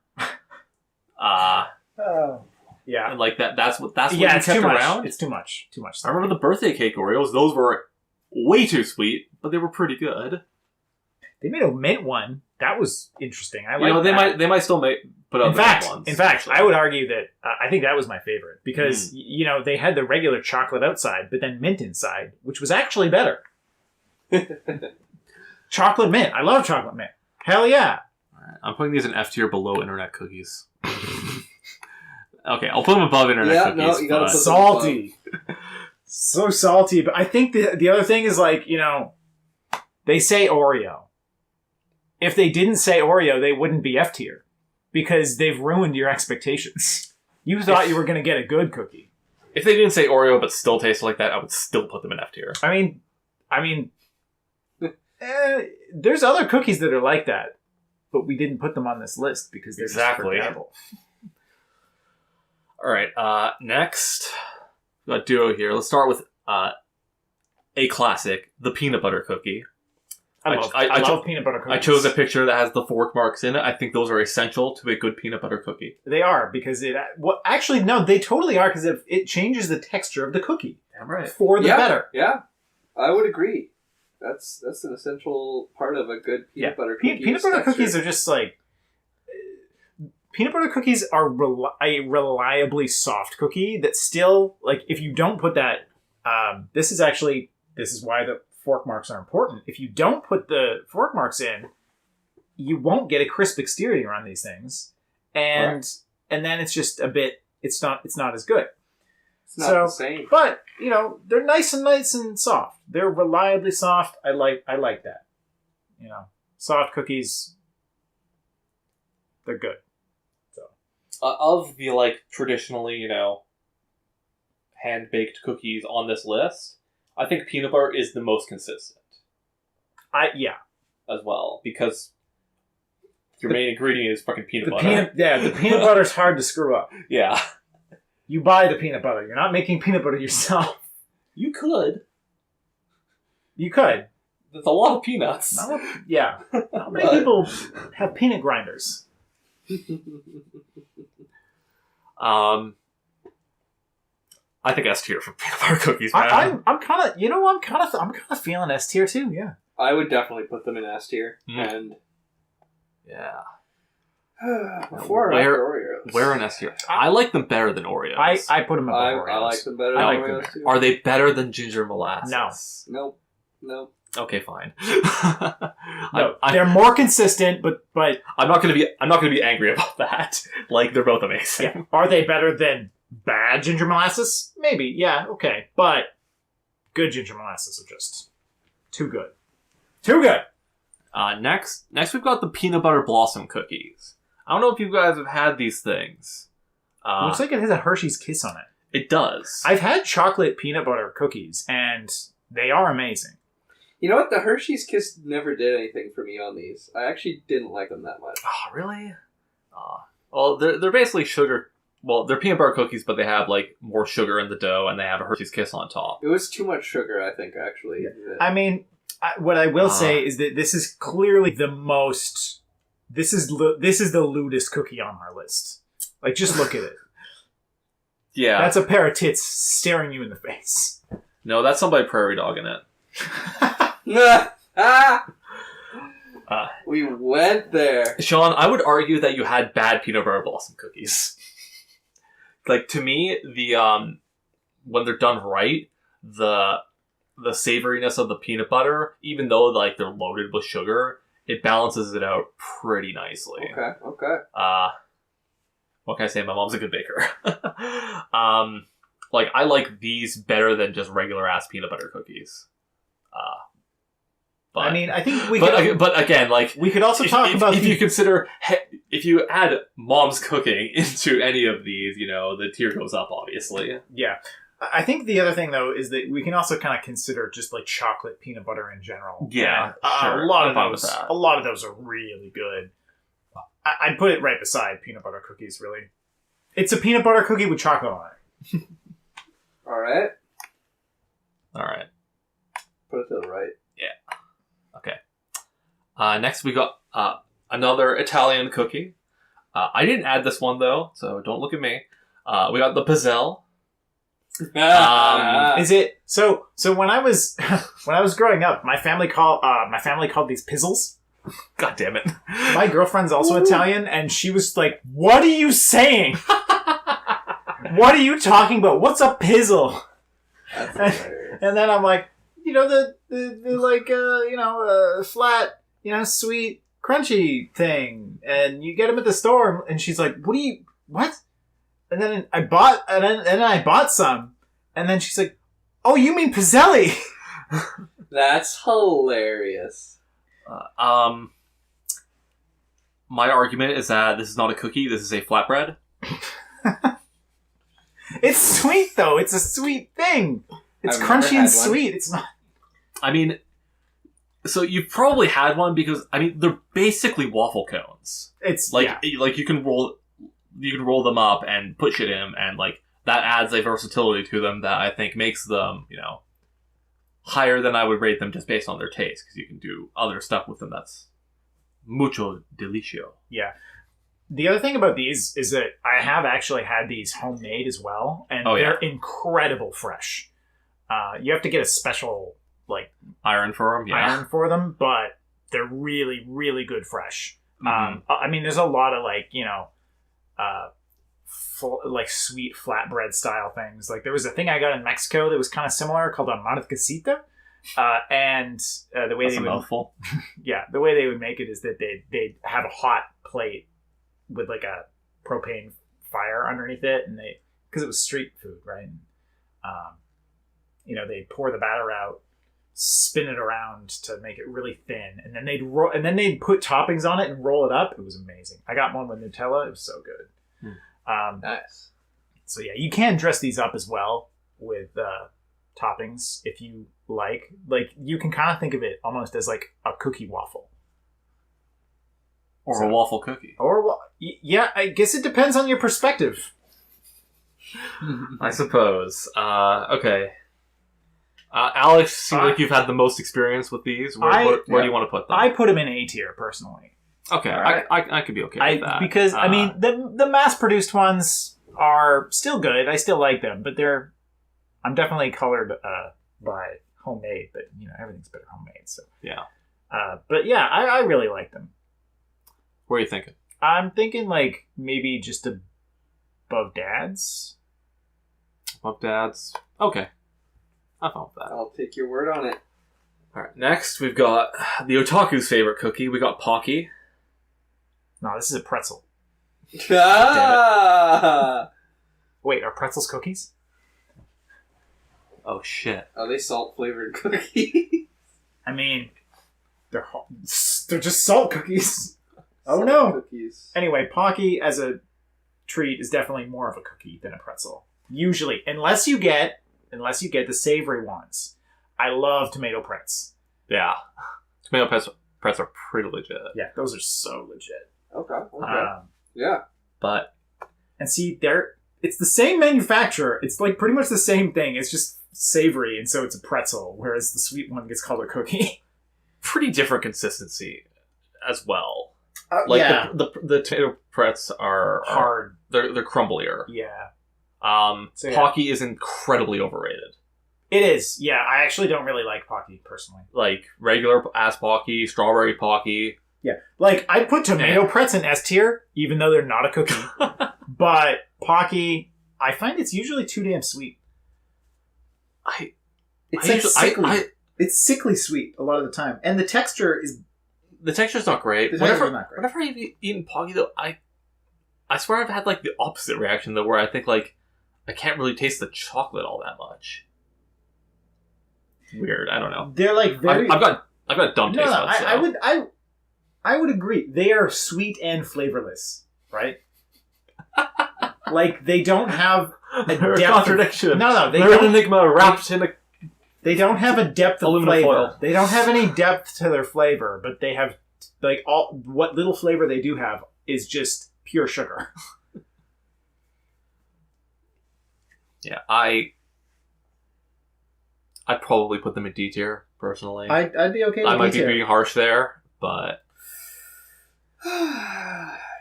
Yeah. And like that's what you it's kept too much. around. It's too much. Too much. I remember the birthday cake Oreos. Those were way too sweet, but they were pretty good. They made a mint one. That was interesting. I like they might still put out the mint ones. In fact, I would argue that I think that was my favorite because they had the regular chocolate outside, but then mint inside, which was actually better. Chocolate mint. I love chocolate mint. Hell yeah. I'm putting these in F tier below internet cookies. Okay, I'll put them above internet cookies. No, you gotta put salty. So salty. But I think the other thing is like, they say Oreo. If they didn't say Oreo, they wouldn't be F tier because they've ruined your expectations. You thought you were going to get a good cookie. If they didn't say Oreo but still tasted like that, I would still put them in F tier. I mean, there's other cookies that are like that, but we didn't put them on this list because they're just forgettable. All right, next, we've got duo here. Let's start with a classic, the peanut butter cookie. I love peanut butter cookies. I chose a picture that has the fork marks in it. I think those are essential to a good peanut butter cookie. They are, because actually, no, they totally are, because it changes the texture of the cookie. Damn right. For the better. Yeah, I would agree. That's an essential part of a good peanut butter cookie. Peanut butter cookies are just like... Peanut butter cookies are a reliably soft cookie that still, like, if you don't put that... This is why the fork marks are important. If you don't put the fork marks in, you won't get a crisp exterior on these things. And then it's just a bit... It's not as good. It's not the same. But, they're nice and soft. They're reliably soft. I like that. Soft cookies, they're good. Of the, traditionally, hand-baked cookies on this list, I think peanut butter is the most consistent. As well, because your main ingredient is fucking peanut butter. The peanut butter's hard to screw up. Yeah. You buy the peanut butter. You're not making peanut butter yourself. You could. That's a lot of peanuts. Not many people have peanut grinders. I think S tier for peanut butter cookies, man. I'm kind of feeling S tier too. Yeah, I would definitely put them in S tier. And yeah, before Oreos, where in S tier? I like them better than Oreos. I put them above Oreos. I like them better than Oreos too. Are they better than ginger molasses? No. Nope. Okay, fine. No, they're more consistent, but I'm not gonna be angry about that. They're both amazing. Yeah. Are they better than bad ginger molasses? Maybe. Yeah. Okay. But good ginger molasses are just too good. Too good. Next we've got the peanut butter blossom cookies. I don't know if you guys have had these things. Looks like it has a Hershey's Kiss on it. It does. I've had chocolate peanut butter cookies, and they are amazing. You know what? The Hershey's Kiss never did anything for me on these. I actually didn't like them that much. Oh, really? Well, they're basically sugar. Well, they're peanut butter cookies, but they have more sugar in the dough, and they have a Hershey's Kiss on top. It was too much sugar, I think. Actually, I mean, what I will say is that this is clearly the most. This is the lewdest cookie on our list. Just look at it. Yeah, that's a pair of tits staring you in the face. No, that's somebody prairie dog in it. We went there. Sean, I would argue that you had bad peanut butter blossom cookies. To me, the when they're done right, the savoriness of the peanut butter, even though they're loaded with sugar, it balances it out pretty nicely. Okay. What can I say? My mom's a good baker. I like these better than just regular ass peanut butter cookies. But, I mean, I think but again, like we could also talk about if you consider if you add mom's cooking into any of these, the tier goes up, obviously. Yeah. I think the other thing, though, is that we can also kind of consider just like chocolate peanut butter in general. Yeah, and, sure. A lot I'm fine with that. of those are really good. I'd put it right beside peanut butter cookies. Really, it's a peanut butter cookie with chocolate on it. All right. Put it to the right. Yeah. Okay. Next, we got another Italian cookie. I didn't add this one though, so don't look at me. We got the Pizzelle. Is it so? When I was growing up, my family called these pizzles. God damn it! My girlfriend's also Italian, and she was like, "What are you saying? What are you talking about? What's a pizzle?" And then I'm like, the flat, sweet, crunchy thing, and you get them at the store, and she's like, what? And then I bought some, and then she's like, "Oh, you mean Pizzelle?" That's hilarious. My argument is that this is not a cookie. This is a flatbread. It's sweet though. It's a sweet thing. It's I've crunchy never and had one. sweet. It's not. I mean, so you've probably had one because they're basically waffle cones. It's like you can roll them up and put shit in them, and like that adds a versatility to them that I think makes them higher than I would rate them just based on their taste, because you can do other stuff with them that's mucho delicioso. Yeah. The other thing about these is that I have actually had these homemade as well, and they're incredible fresh. You have to get a special iron for them, but they're really, really good fresh. Mm-hmm. There's a lot of sweet flatbread style things. Like there was a thing I got in Mexico that was kind of similar called a marquesita. And the way that's they a would, mouthful. Yeah, the way they would make it is that they'd have a hot plate with like a propane fire underneath it, and because it was street food, right? And, they'd pour the batter out, spin it around to make it really thin, and then they'd put toppings on it and roll it up. It was amazing. I got one with Nutella. It was so good. Nice. So yeah, you can dress these up as well with toppings if you like. Like you can kind of think of it almost as like a cookie waffle. Or a waffle cookie. Yeah, I guess it depends on your perspective. I suppose. Okay. Alex, seems like you've had the most experience with these. Where do you want to put them? I put them in A tier, personally. Okay, right. I could be okay with that. Because, the mass-produced ones are still good. I still like them, but I'm definitely colored by homemade, but, everything's better homemade, so. Yeah. But, yeah, I really like them. What are you thinking? I'm thinking, maybe just above Dad's. Above Dad's? Okay. I'm fine with that. I'll take your word on it. Alright, next we've got the otaku's favorite cookie. We got Pocky. No, this is a pretzel. Ah! Wait, are pretzels cookies? Oh, shit. Are they salt-flavored cookies? They're just salt cookies. Oh, no. Cookies. Anyway, Pocky as a treat is definitely more of a cookie than a pretzel. Usually. Unless you get the savory ones. I love tomato pretz. Yeah. Tomato pretz are pretty legit. Yeah, those are so legit. Okay. Yeah. But... And see, it's the same manufacturer. It's pretty much the same thing. It's just savory, and so it's a pretzel, whereas the sweet one gets called a cookie. Pretty different consistency as well. Yeah. The tomato pretz are hard. They're crumblier. Yeah. Pocky is incredibly overrated. It is. Yeah, I actually don't really like Pocky personally. Like regular ass Pocky, strawberry Pocky. Yeah. I put tomato pretz in S tier, even though they're not a cookie. But Pocky, I find it's usually too damn sweet. It's sickly. It's sickly sweet a lot of the time. And the texture is... The texture's not great. Whenever I've eaten Pocky, though, I swear I've had the opposite reaction, though, where I think I can't really taste the chocolate all that much. Weird. I don't know. They're very... I've I've got dumb taste buds. I would agree. They are sweet and flavorless, right? Like they don't have a depth contradiction. No, They're an enigma wrapped in a. They don't have a depth of Aluminum flavor. foil. They don't have any depth to their flavor, but they have like all what little flavor they do have is just pure sugar. Yeah, I'd probably put them in D tier personally. I'd be okay with I might D be tier. being harsh there, but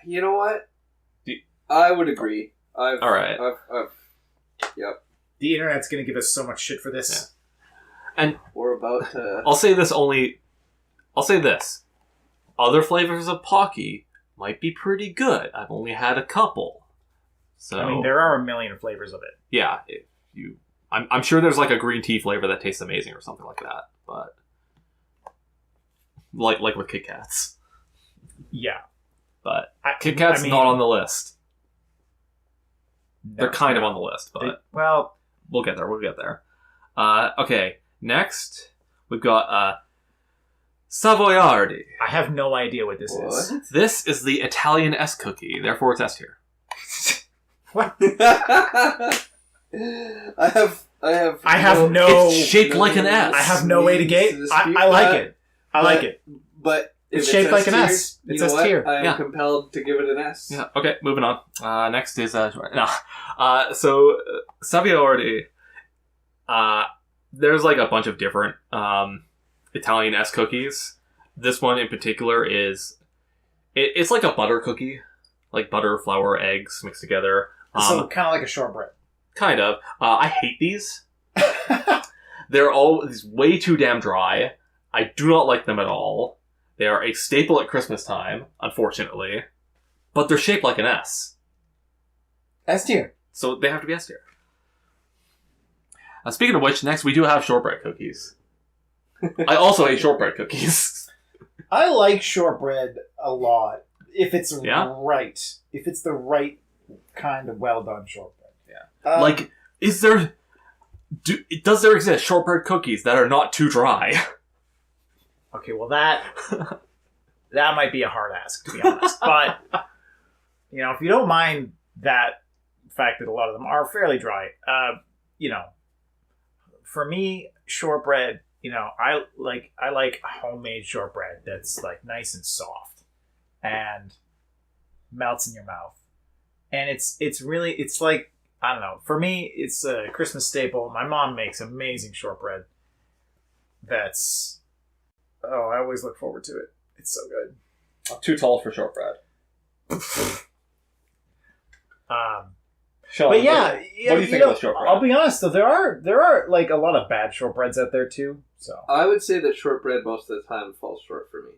You know what? Do- I would agree. all right. Yep. The internet's going to give us so much shit for this. We're about to. I'll say this. Other flavors of Pocky might be pretty good. I've only had a couple. So I mean, there are a million flavors of it. yeah, if you, I'm sure there's like a green tea flavor that tastes amazing or something like that. But like with Kit Kats. Yeah. But Kit Kat's not on the list. They're No, kind of on the list, but well, we'll get there. Okay, next we've got Savoiardi. I have no idea what this is. What? This is the Italian S cookie, therefore it's S tier. What? I have no. It's shaped like an S. I have no way to gauge. I like it. I like it. But if It's shaped like an tier, S. you It's know S what? tier. I am Yeah. compelled to give it an S. Yeah. Okay. Moving on. Next is so Savoiardi. There's like a bunch of different Italian S cookies. This one in particular is it's like a butter cookie, like butter, flour, eggs mixed together. So kind of like a shortbread. Kind of. I hate these. They're always way too damn dry. I do not like them at all. They are a staple at Christmas time, unfortunately. But they're shaped like an S. S tier. So they have to be S tier. Speaking of which, next we do have shortbread cookies. I also hate shortbread cookies. I like shortbread a lot if it's Yeah? right. If it's the right kind of well done shortbread. Yeah. Like, does there exist shortbread cookies that are not too dry? Okay, well that might be a hard ask, to be honest. But if you don't mind that fact that a lot of them are fairly dry, for me, shortbread, I like homemade shortbread that's like nice and soft and melts in your mouth. And it's like, I don't know, for me it's a Christmas staple. My mom makes amazing shortbread. I always look forward to it. It's so good. I'm too tall for shortbread. Sean, But yeah, what do you think of the shortbread? I'll be honest though, there are like a lot of bad shortbreads out there too. So I would say that shortbread most of the time falls short for me.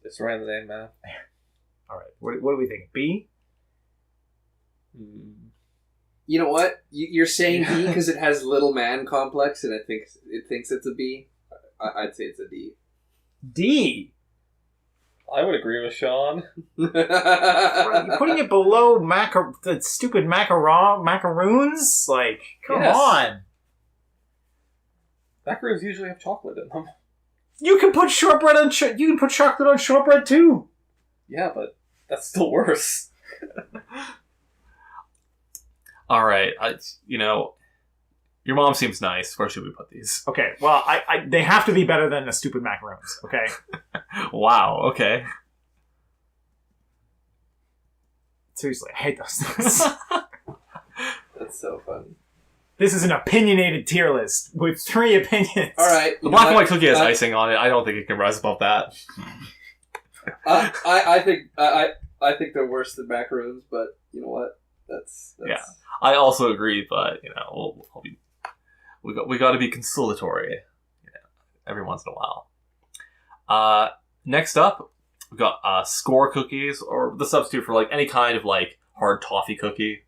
It's right in the name, man. all right, what do we think? B? You know what? You're saying B because it has little man complex, and it thinks it's a B. I'd say it's a D. D. I would agree with Sean. You're putting it below the stupid macaroons? Like, come Yes. on. Macarons usually have chocolate in them. You can put shortbread on you can put chocolate on shortbread too. Yeah, but that's still worse. All right, your mom seems nice. Where should we put these? Okay, well, they have to be better than the stupid macaroons, okay? Wow, okay. Seriously, I hate those things. That's so fun. This is an opinionated tier list with 3 opinions. All right, The black and white cookie has icing on it. I don't think it can rise above that. I think they're worse than macaroons, but you know what? That's Yeah. I also agree, but we got to be conciliatory, every once in a while. Next up, we've got score cookies, or the substitute for like any kind of like hard toffee cookie.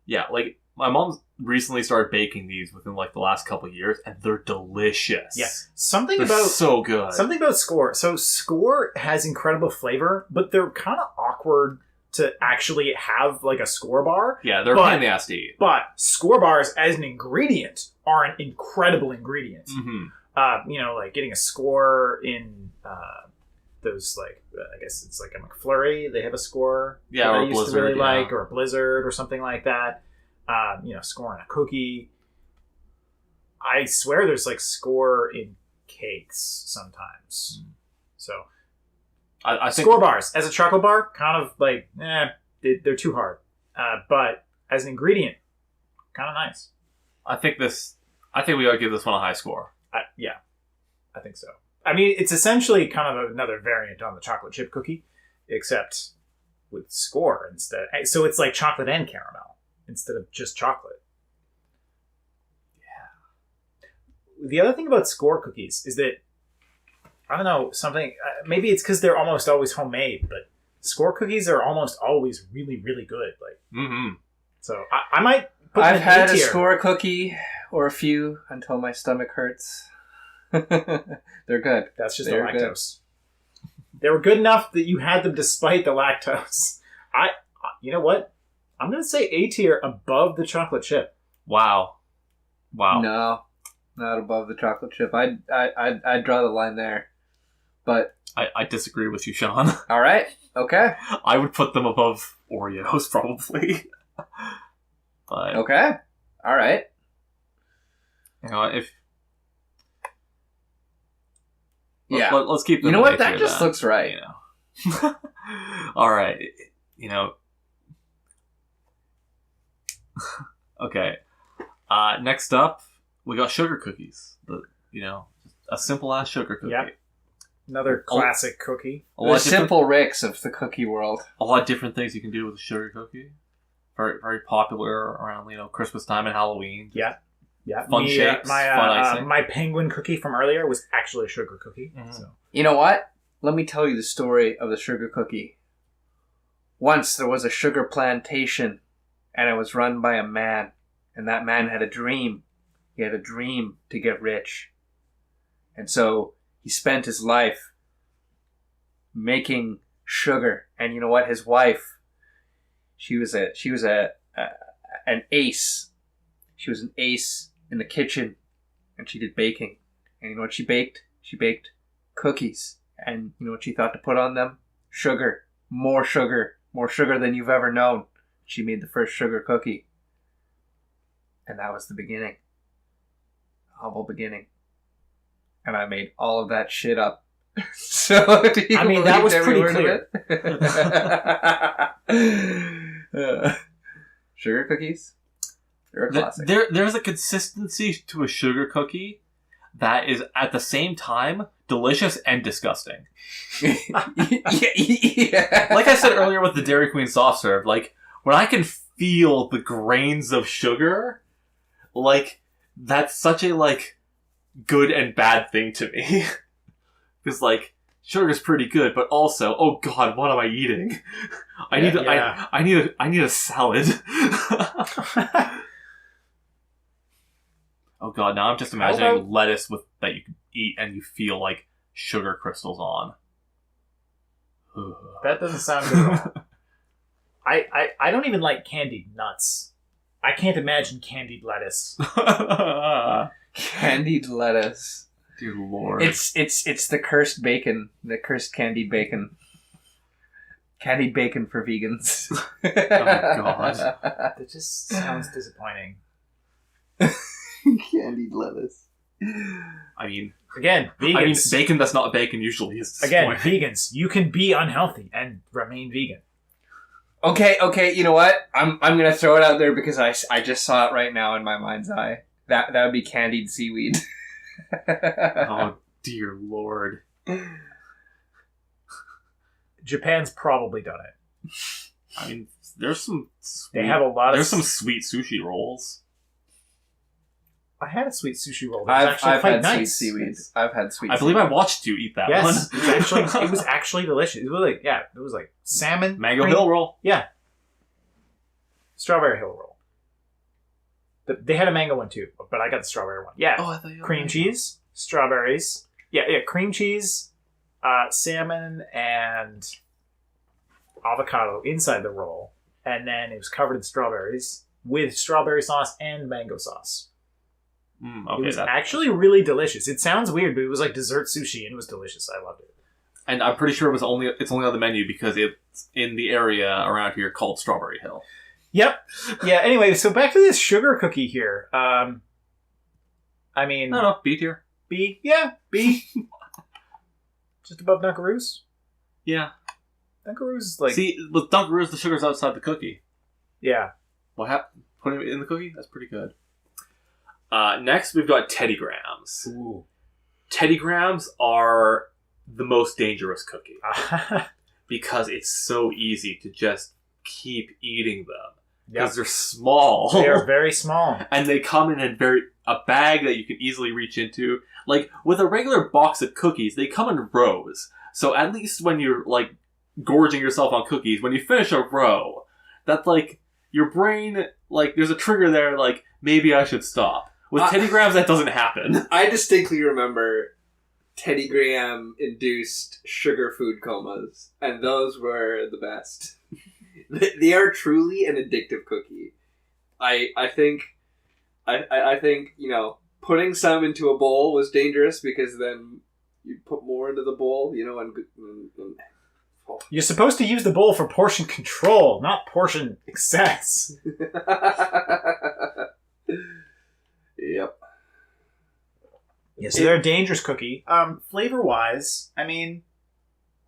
Yeah, like my mom recently started baking these within like the last couple of years, and they're delicious. Yeah. They're so good. Something about Score. So Score has incredible flavor, but they're kind of awkward to actually have like a Score bar. Yeah, they're a pain in the ass to eat. But Score bars as an ingredient are an incredible ingredient. Mm-hmm. Like getting a score in those, like, I guess it's like a McFlurry. They have a score Yeah, that or I a used to Blizzard, really yeah. like, or a Blizzard or something like that. Score in a cookie. I swear there's like score in cakes sometimes. So I think score bars as a chocolate bar, kind of like, they're too hard. But as an ingredient, kind of nice. I think we ought to give this one a high score. Yeah, I think so. I mean, it's essentially kind of another variant on the chocolate chip cookie, except with score instead. So it's like chocolate and caramel instead of just chocolate. Yeah. The other thing about score cookies is that, I don't know, maybe it's because they're almost always homemade, but score cookies are almost always really, really good. Like, So I might put them I've in had a A-tier. score cookie or a few until my stomach hurts. They're good. That's just They're the lactose. They were good enough that you had them despite the lactose. You know what? I'm going to say A tier above the chocolate chip. Wow. No, not above the chocolate chip. I'd draw the line there. But I disagree with you, Sean. all right, okay, I would put them above Oreos, probably. But okay, all right. if Yeah. let's keep them. You know in what? That A-tier just then, looks right. All right. Okay. Next up, we got sugar cookies. A simple ass sugar cookie. Yep. Another classic cookie. The simple Ricks of the cookie world. A lot of different things you can do with a sugar cookie. Very, very popular around Christmas time and Halloween. Yeah. Fun shapes, fun icing. My penguin cookie from earlier was actually a sugar cookie. Mm-hmm. So. You know what? Let me tell you the story of the sugar cookie. Once there was a sugar plantation, and it was run by a man, and that man had a dream. He had a dream to get rich. And so he spent his life making sugar. And you know what? His wife, she was an ace. She was an ace in the kitchen, and she did baking. And you know what she baked? She baked cookies. And you know what she thought to put on them? Sugar. More sugar than you've ever known. She made the first sugar cookie. And that was the beginning. Humble beginning. And I made all of that shit up. So, do you I mean, that believe was every pretty word of it? Sugar cookies? They're a classic. There's a consistency to a sugar cookie that is at the same time delicious and disgusting. Yeah. Like I said earlier with the Dairy Queen soft serve, like when I can feel the grains of sugar, like that's such a good and bad thing to me. Because sugar's pretty good, but also, oh god, what am I eating? I need a salad. Oh god, now I'm just imagining lettuce that you can eat and you feel like sugar crystals on. That doesn't sound good at all. I don't even like candied nuts. I can't imagine candied lettuce. Candied lettuce. Dear Lord. It's the cursed bacon. The cursed candied bacon. Candied bacon for vegans. Oh god. That just sounds disappointing. Candied lettuce. I mean, Again, vegans. bacon that's not bacon usually is Again, disappointing. vegans. You can be unhealthy and remain vegan. Okay, you know what? I'm gonna throw it out there because I just saw it right now in my mind's eye. That would be candied seaweed. Oh dear Lord. Japan's probably done it. I mean, there's some sweet, They have a lot of. there's some sweet sushi rolls. I had a sweet sushi roll. That was actually I've quite had nice. sweet seaweed. I've had sweet. I believe I seaweed. watched you eat that Yes, one. it was actually delicious. It was it was like salmon, Mango cream- Hill roll. Yeah, strawberry hill roll. They had a mango one too, but I got the strawberry one. Yeah, Oh, I thought you cream cheese, strawberries. Yeah, cream cheese, salmon, and avocado inside the roll, and then it was covered in strawberries with strawberry sauce and mango sauce. Okay, it was actually really delicious. It sounds weird, but it was like dessert sushi, and it was delicious. I loved it. And I'm pretty sure it's only on the menu because it's in the area around here called Strawberry Hill. Yep. Yeah. Anyway, so back to this sugar cookie here. I mean, No, B tier. B. Yeah, B. Just above Dunkaroos. Yeah. Dunkaroos, like, See, with Dunkaroos, the sugar's outside the cookie. yeah. What happened? Putting it in the cookie? That's pretty good. Next, we've got Teddy Grahams. Ooh. Teddy Grahams are the most dangerous cookie because it's so easy to just keep eating them because they're small. They are very small. And they come in a bag that you can easily reach into. Like, with a regular box of cookies, they come in rows. So at least when you're, like, gorging yourself on cookies, when you finish a row, that's, like, your brain, like, there's a trigger there, like, maybe I should stop. With Teddy Grahams, that doesn't happen. I distinctly remember Teddy Graham induced sugar food comas, and those were the best. They are truly an addictive cookie. I think putting some into a bowl was dangerous because then you put more into the bowl, and You're supposed to use the bowl for portion control, not portion excess. Yep. Yeah, so they're a dangerous cookie. Flavor-wise, I mean,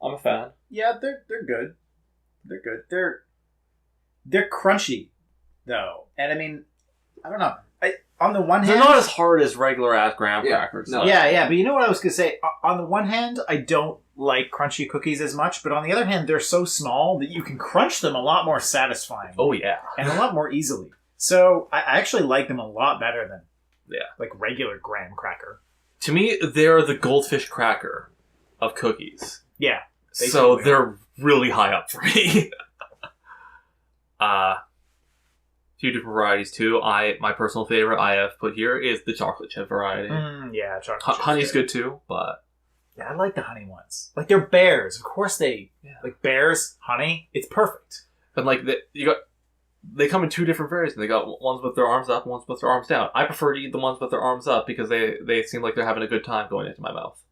I'm a fan. yeah, they're good. They're good. They're crunchy, though. And I mean, I don't know. On the one hand, They're not as hard as regular ass graham crackers. no. Yeah, but you know what I was going to say? On the one hand, I don't like crunchy cookies as much, but on the other hand, they're so small that you can crunch them a lot more satisfying. Oh, yeah. And a lot more easily. So I actually like them a lot better than Yeah. like regular graham cracker. To me, they're the goldfish cracker of cookies. Yeah. So totally they're really high up for me. Few different varieties too. My personal favorite I have put here is the chocolate chip variety. Yeah, chocolate chip's Honey's good too, but yeah, I like the honey ones. Like they're bears, of course like bears, honey. It's perfect. but like they come in two different varieties. They got ones with their arms up, ones with their arms down. I prefer to eat the ones with their arms up because they seem like they're having a good time going into my mouth.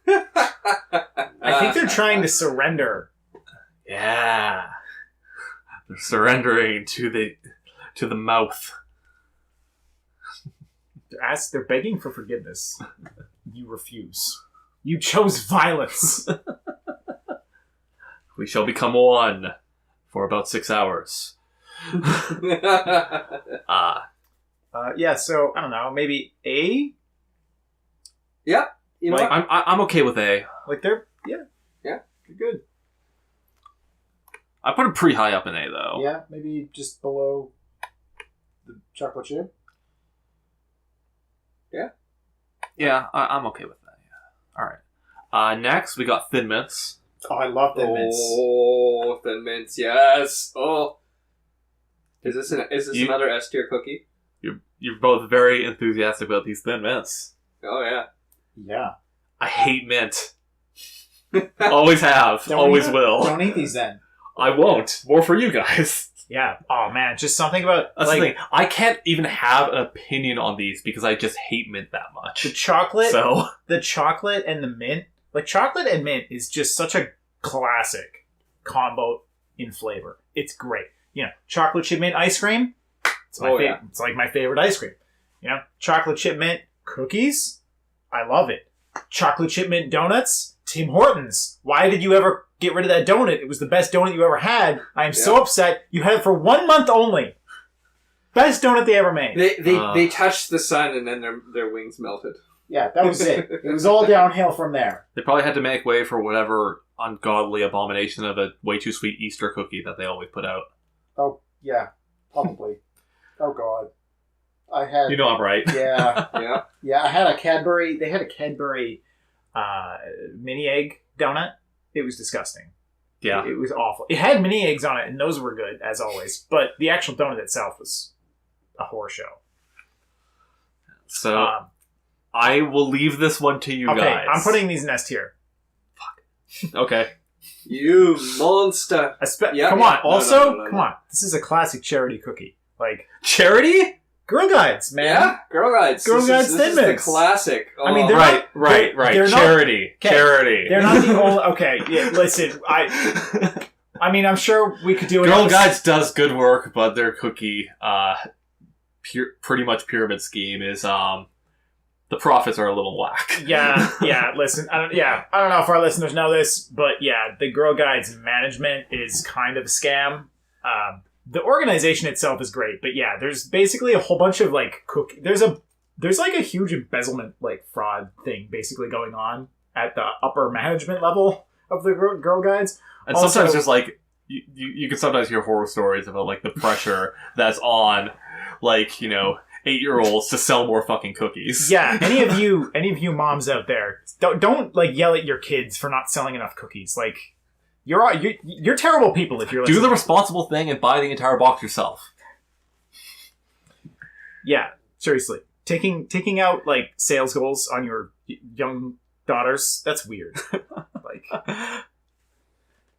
I think they're trying to surrender. Yeah, they're surrendering to the mouth. They're begging for forgiveness. You refuse. You chose violence. We shall become one for about 6 hours. Yeah, so I don't know, maybe A. Yeah, you know Like, what? I'm okay with A. Like they're Yeah. they're good. I put them pretty high up in A though. Yeah, maybe just below the chocolate chip. Yeah, I'm okay with that. Yeah. All right. Next we got Thin Mints. Oh, I love Thin Mints. Oh, Thin Mints, yes. Oh, is this another S tier cookie? You're both very enthusiastic about these Thin Mints. Oh yeah. Yeah. I hate mint. Always have. Don't Always eat it? will. Don't eat these then. I won't. More for you guys. Yeah. Oh man, just something about That's like the thing. I can't even have an opinion on these because I just hate mint that much. the chocolate. So The chocolate and the mint. Like chocolate and mint is just such a classic combo in flavor. It's great. You know, chocolate chip mint ice cream. It's my favorite. It's like my favorite ice cream. You know, chocolate chip mint cookies. I love it. Chocolate chip mint donuts. Tim Hortons. Why did you ever get rid of that donut? It was the best donut you ever had. I am so upset. You had it for 1 month only. Best donut they ever made. They touched the sun and then their wings melted. Yeah, that was it. It was all downhill from there. they probably had to make way for whatever ungodly abomination of a way too sweet Easter cookie that they always put out. Oh, yeah. Probably. Oh, God. I had... You know I'm right. Yeah. Yeah. Yeah, I had a Cadbury... They had a Cadbury mini egg donut. It was disgusting. Yeah. It was awful. It had mini eggs on it, and those were good, as always. But the actual donut itself was a horror show. So I will leave this one to you guys. Okay, I'm putting these in S tier. Okay. You monster. Come on. No, Also, no. come on. This is a classic charity cookie. Like, Charity? Girl Guides, man. Yeah, Girl Guides. Girl Guides This Thin is the Mints. classic. I mean, Oh. they're Right. they're not- Charity. Okay. Charity. They're not the only... Okay, yeah, listen, I mean, I'm sure we could do it. Girl Guides does good work, but their cookie, pretty much pyramid scheme is, the profits are a little whack. Yeah, listen, I don't know if our listeners know this, but yeah, the Girl Guides management is kind of a scam. The organization itself is great, but yeah, there's basically a whole bunch of like there's like a huge embezzlement like fraud thing basically going on at the upper management level of the Girl Guides. And Also- sometimes there's like, you can sometimes hear horror stories about like the pressure that's on, like, 8-year-olds to sell more fucking cookies. Yeah, any of you moms out there, don't like yell at your kids for not selling enough cookies. Like you're terrible people if you're listening. Do the responsible thing and buy the entire box yourself. Yeah, seriously. Taking out like sales goals on your young daughters, that's weird. Like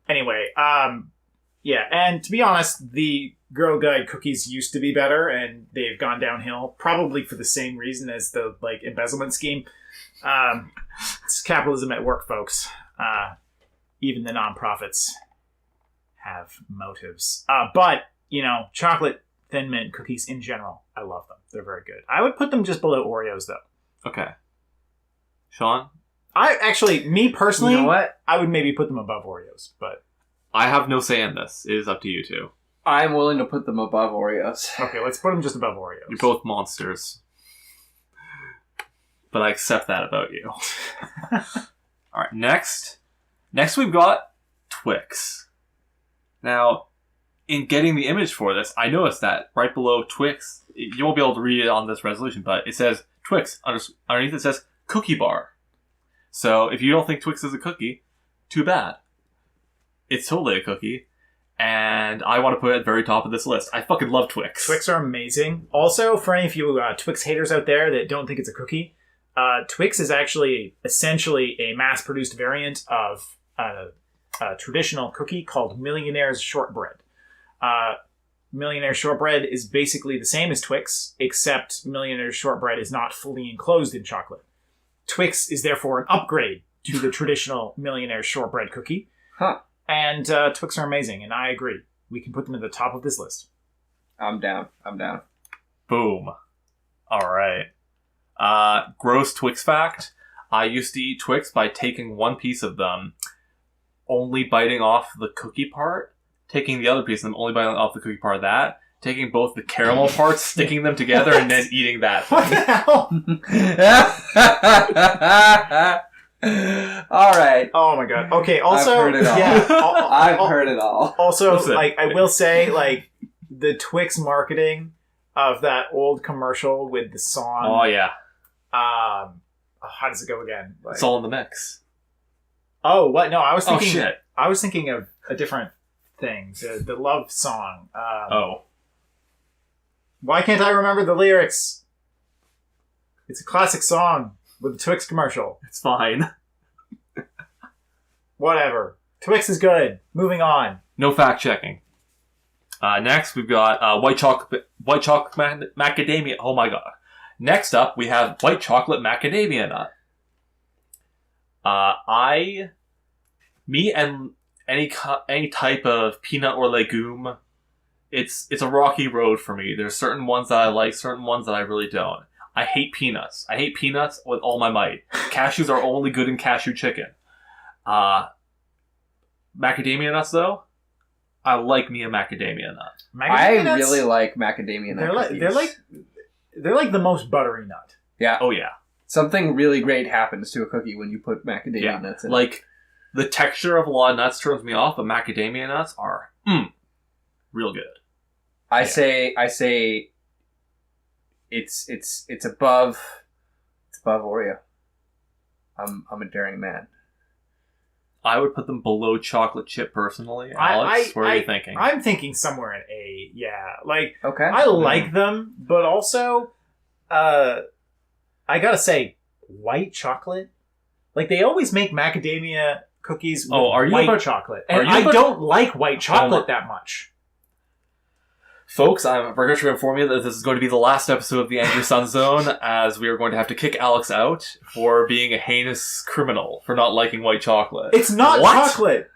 anyway, yeah, and to be honest, the Girl Guide cookies used to be better and they've gone downhill, probably for the same reason as the like embezzlement scheme. It's capitalism at work, folks. Even the nonprofits have motives. But, chocolate Thin Mint cookies in general, I love them. They're very good. I would put them just below Oreos, though. Okay. Sean? Me personally, You know what? I would maybe put them above Oreos, but... I have no say in this. It is up to you two. I'm willing to put them above Oreos. Okay, let's put them just above Oreos. You're both monsters. But I accept that about you. Alright, next we've got Twix. Now, in getting the image for this, I noticed that right below Twix, you won't be able to read it on this resolution, but it says Twix. Underneath it says cookie bar. So if you don't think Twix is a cookie, too bad. It's totally a cookie, and I want to put it at the very top of this list. I fucking love Twix. Twix are amazing. Also, for any of you Twix haters out there that don't think it's a cookie, Twix is actually essentially a mass-produced variant of a traditional cookie called Millionaire's Shortbread. Millionaire's Shortbread is basically the same as Twix, except Millionaire's Shortbread is not fully enclosed in chocolate. Twix is therefore an upgrade to the traditional Millionaire's Shortbread cookie. Huh. And Twix are amazing, and I agree. We can put them at the top of this list. I'm down. Boom. Alright. Gross Twix fact. I used to eat Twix by taking one piece of them, only biting off the cookie part, taking the other piece of them, only biting off the cookie part of that, taking both the caramel parts, sticking them together, and then eating that. What the hell? All right. Oh my god. Okay, also... I've heard it all. Yeah, I've heard it all. Also, Listen. I will say, the Twix marketing of that old commercial with the song... Oh, yeah. how does it go again? It's all in the mix. Oh, what? No, I was thinking... Oh, shit. I was thinking of a different thing. The love song. Why can't I remember the lyrics? It's a classic song with a Twix commercial. It's fine. Whatever. Twix is good. Moving on. No fact checking. Next, we've got white chocolate macadamia. Oh my god. Next up, we have white chocolate macadamia nut. Me and any type of peanut or legume, it's a rocky road for me. There's certain ones that I like, certain ones that I really don't. I hate peanuts. I hate peanuts with all my might. Cashews are only good in cashew chicken. Macadamia nuts, though, I like me a macadamia nut. Macadamia nuts, really like macadamia nut cookies. They're like the most buttery nut. Yeah. Oh, yeah. Something really great happens to a cookie when you put macadamia nuts in it. Like, the texture of a lot of nuts turns me off, but macadamia nuts are, real good. I say it's above Oreo. I'm a daring man. I would put them below chocolate chip personally. Alex, what are you thinking? I'm thinking somewhere in A. Yeah, Okay. I like them, but also, I gotta say, white chocolate. They always make macadamia cookies with white chocolate, and I don't like white chocolate that much. Folks, I'm forgot to inform you that this is going to be the last episode of the Angry Sun Zone, as we are going to have to kick Alex out for being a heinous criminal for not liking white chocolate. It's not What? chocolate.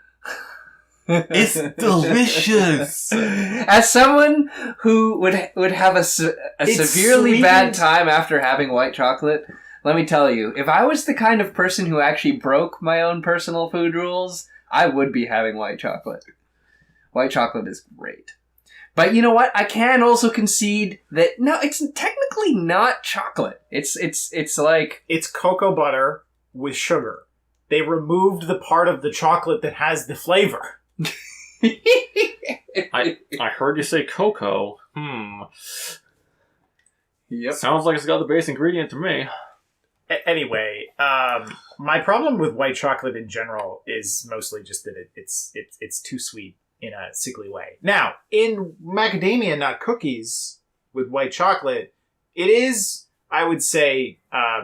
It's delicious. As someone who would have a severely bad time after having white chocolate, let me tell you, if I was the kind of person who actually broke my own personal food rules, I would be having white chocolate. White chocolate is great. But you know what? I can also concede that no, it's technically not chocolate. It's like It's cocoa butter with sugar. They removed the part of the chocolate that has the flavor. I heard you say cocoa. Yep. Sounds like it's got the base ingredient to me. Anyway, my problem with white chocolate in general is mostly just that it's too sweet in a sickly way. Now, in macadamia nut cookies with white chocolate, it is, I would say,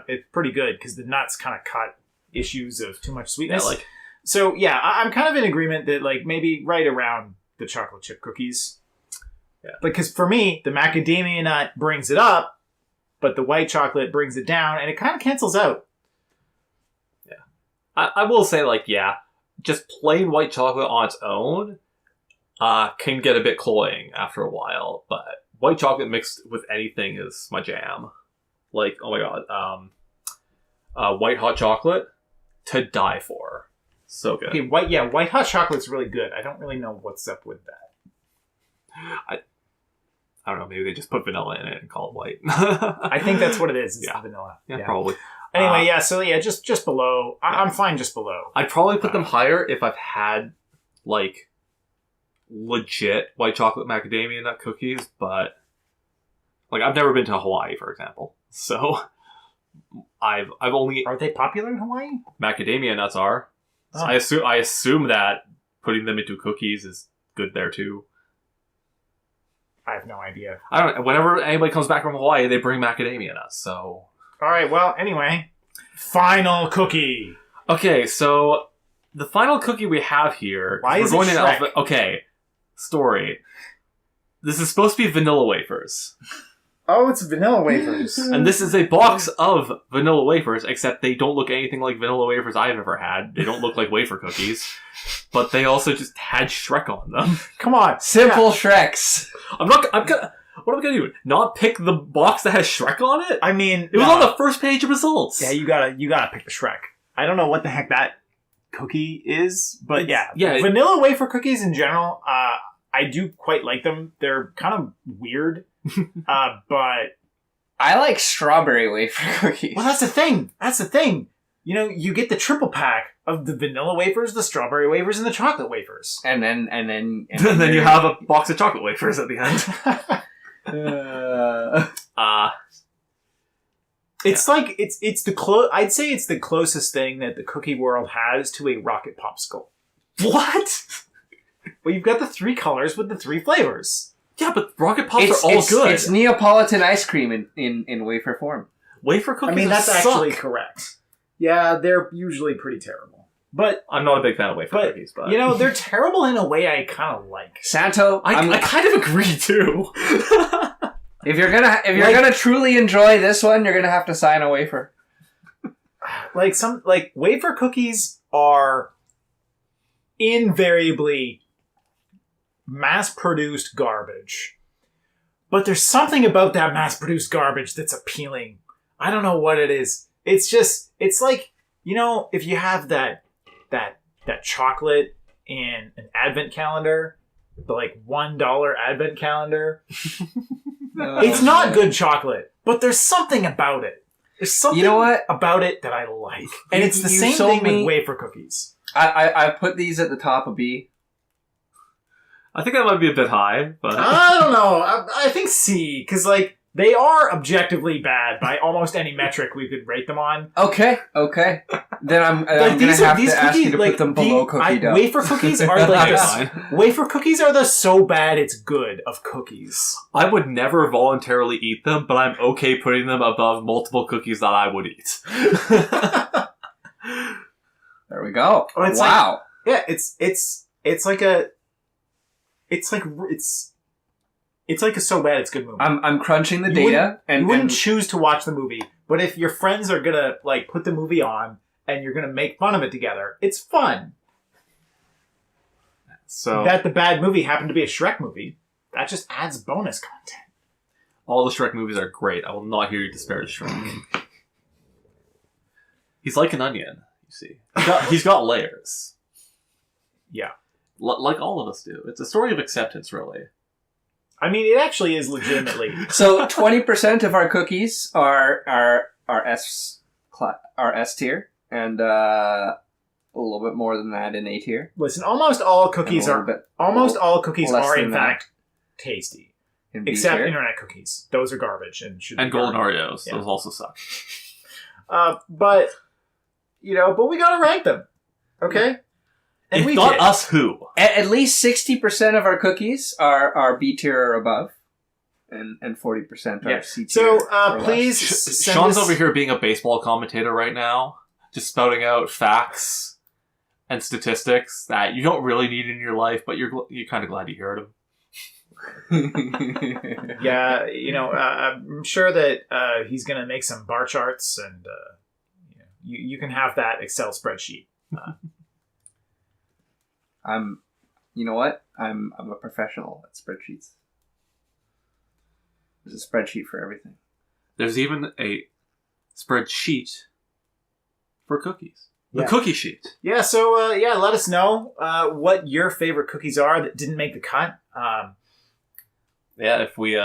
it's pretty good because the nuts kind of cut issues of too much sweetness. Yeah, So yeah, I'm kind of in agreement that like maybe right around the chocolate chip cookies. Yeah. Because for me, the macadamia nut brings it up, but the white chocolate brings it down, and it kind of cancels out. Yeah. I will say, like, yeah, just plain white chocolate on its own can get a bit cloying after a while, but white chocolate mixed with anything is my jam. Like, oh my god, white hot chocolate, to die for. So good. Okay, white hot chocolate's really good. I don't really know what's up with that. I don't know, maybe they just put vanilla in it and call it white. I think that's what it is. It's Yeah. the vanilla. Yeah, probably. Anyway, just below. I'm fine just below. I'd probably put them higher if I've had, like, legit white chocolate macadamia nut cookies, but, like, I've never been to Hawaii, for example. So, I've only... Are they popular in Hawaii? Macadamia nuts are. So I assume that putting them into cookies is good there, too. I have no idea. I don't know. Whenever anybody comes back from Hawaii, they bring macadamia nuts, so... All right, well, anyway. Final cookie. Okay, so the final cookie we have here... Why is it in Shrek? Okay, story. This is supposed to be vanilla wafers. Oh, it's vanilla wafers. And this is a box of vanilla wafers, except they don't look anything like vanilla wafers I've ever had. They don't look like wafer cookies. But they also just had Shrek on them. Come on. simple Shreks. What am I gonna do? Not pick the box that has Shrek on it? I mean, It was on the first page of results. Yeah, you gotta pick the Shrek. I don't know what the heck that cookie is, but yeah, vanilla wafer cookies in general, I do quite like them. They're kind of weird, but I like strawberry wafer cookies. well, that's the thing. That's the thing. You know, you get the triple pack of the vanilla wafers, the strawberry wafers, and the chocolate wafers. And then And then you have a box of chocolate wafers at the end. It's like it's the I'd say it's the closest thing that the cookie world has to a rocket popsicle. What? Well, you've got the 3 colors with the 3 flavors. Yeah, but rocket pops are all good. It's Neapolitan ice cream in wafer form. Wafer cookies I mean, that's suck. actually correct. Yeah, they're usually pretty terrible. But I'm not a big fan of wafer cookies, but you know, they're terrible in a way I kind of like. Santo, I kind of agree too. if you're gonna truly enjoy this one, you're gonna have to sign a wafer. Like wafer cookies are invariably mass-produced garbage. But there's something about that mass-produced garbage that's appealing. I don't know what it is. It's like, you know, if you have that chocolate in an advent calendar, the like $1 advent calendar. It's not good chocolate, but there's something about it. There's something about it that I like. And it's the same thing with wafer cookies. I put these at the top of B. I think that might be a bit high, but I don't know. I think C, because like they are objectively bad by almost any metric we could rate them on. Okay. Then I'm gonna have to ask you to put them below cookie dough. Wafer cookies are like wafer cookies are the so bad it's good of cookies. I would never voluntarily eat them, but I'm okay putting them above multiple cookies that I would eat. There we go. Oh, it's wow. It's like It's like a so bad it's good movie. I'm crunching the You data, you wouldn't choose to watch the movie, but if your friends are gonna like put the movie on and you're gonna make fun of it together, it's fun. So That the bad movie happened to be a Shrek movie, that just adds bonus content. all the Shrek movies are great. I will not hear you disparage Shrek. He's like an onion, you see. He's got layers. Yeah. Like all of us do. It's a story of acceptance, really. I mean, it actually is legitimately. So 20% of our cookies are S tier, and a little bit more than that in A tier. Listen, almost all cookies And a are little bit less are than in that fact tasty, in B except tier. internet cookies. Those are garbage and should. And be golden garbage. Oreos. Yeah. Those also suck. But we gotta rank them, okay? And If we not did. us, who? At least 60% of our cookies are B tier or above, and 40% are Yeah. C tier. So or less. please send Sean's us... over here being a baseball commentator right now, just spouting out facts and statistics that you don't really need in your life, but you're kind of glad you heard them. Yeah, I'm sure that he's gonna make some bar charts, and you can have that Excel spreadsheet. You know what? I'm a professional at spreadsheets. There's a spreadsheet for everything. There's even a spreadsheet for cookies. The Yeah. cookie sheet. Yeah, so let us know what your favorite cookies are that didn't make the cut. Yeah, if we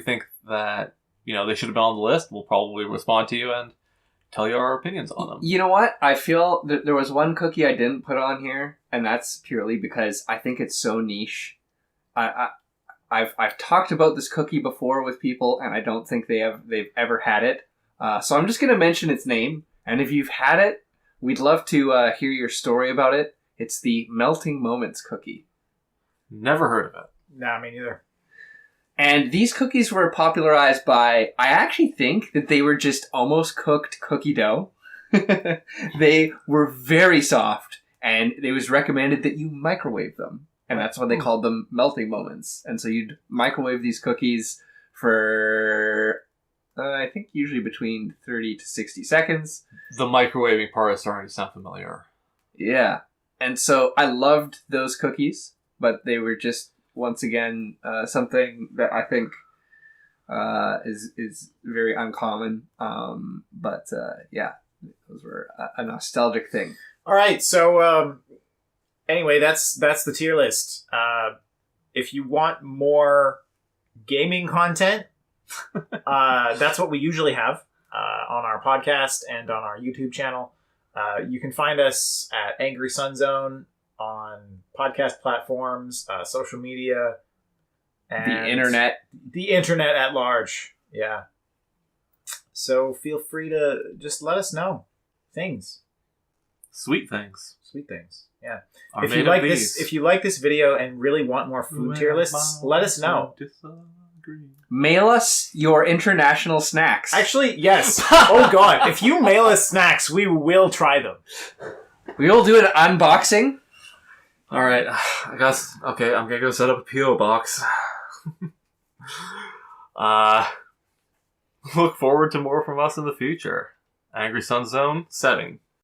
think that they should have been on the list, we'll probably respond to you and tell you our opinions on them. You know what? I feel that there was one cookie I didn't put on here, and that's purely because I think it's so niche. I've talked about this cookie before with people, and I don't think they've ever had it. So I'm just going to mention its name, and if you've had it, we'd love to hear your story about it. It's the Melting Moments cookie. Never heard of it. Nah, me neither. And these cookies were popularized by, I actually think that they were just almost cooked cookie dough. They were very soft, and it was recommended that you microwave them. And that's why they called them melting moments. And so you'd microwave these cookies for, I think, usually between 30 to 60 seconds. The microwaving part is starting to sound familiar. Yeah. And so I loved those cookies, but they were just, once again, something that I think is very uncommon. But those were a nostalgic thing. All right, so anyway, that's the tier list. If you want more gaming content, that's what we usually have on our podcast and on our YouTube channel. You can find us at Angry Sun Zone on podcast platforms, social media, and the internet at large. Yeah. So feel free to just let us know things. Sweet things. Sweet things. Yeah. Are If made you of like these. this video and really want more food tier lists, let us know. Mail us your international snacks. Actually, yes. Oh god, if you mail us snacks, we will try them. We will do an unboxing. All right, I guess. Okay, I'm gonna go set up a PO box. Look forward to more from us in the future. Angry Sun Zone setting.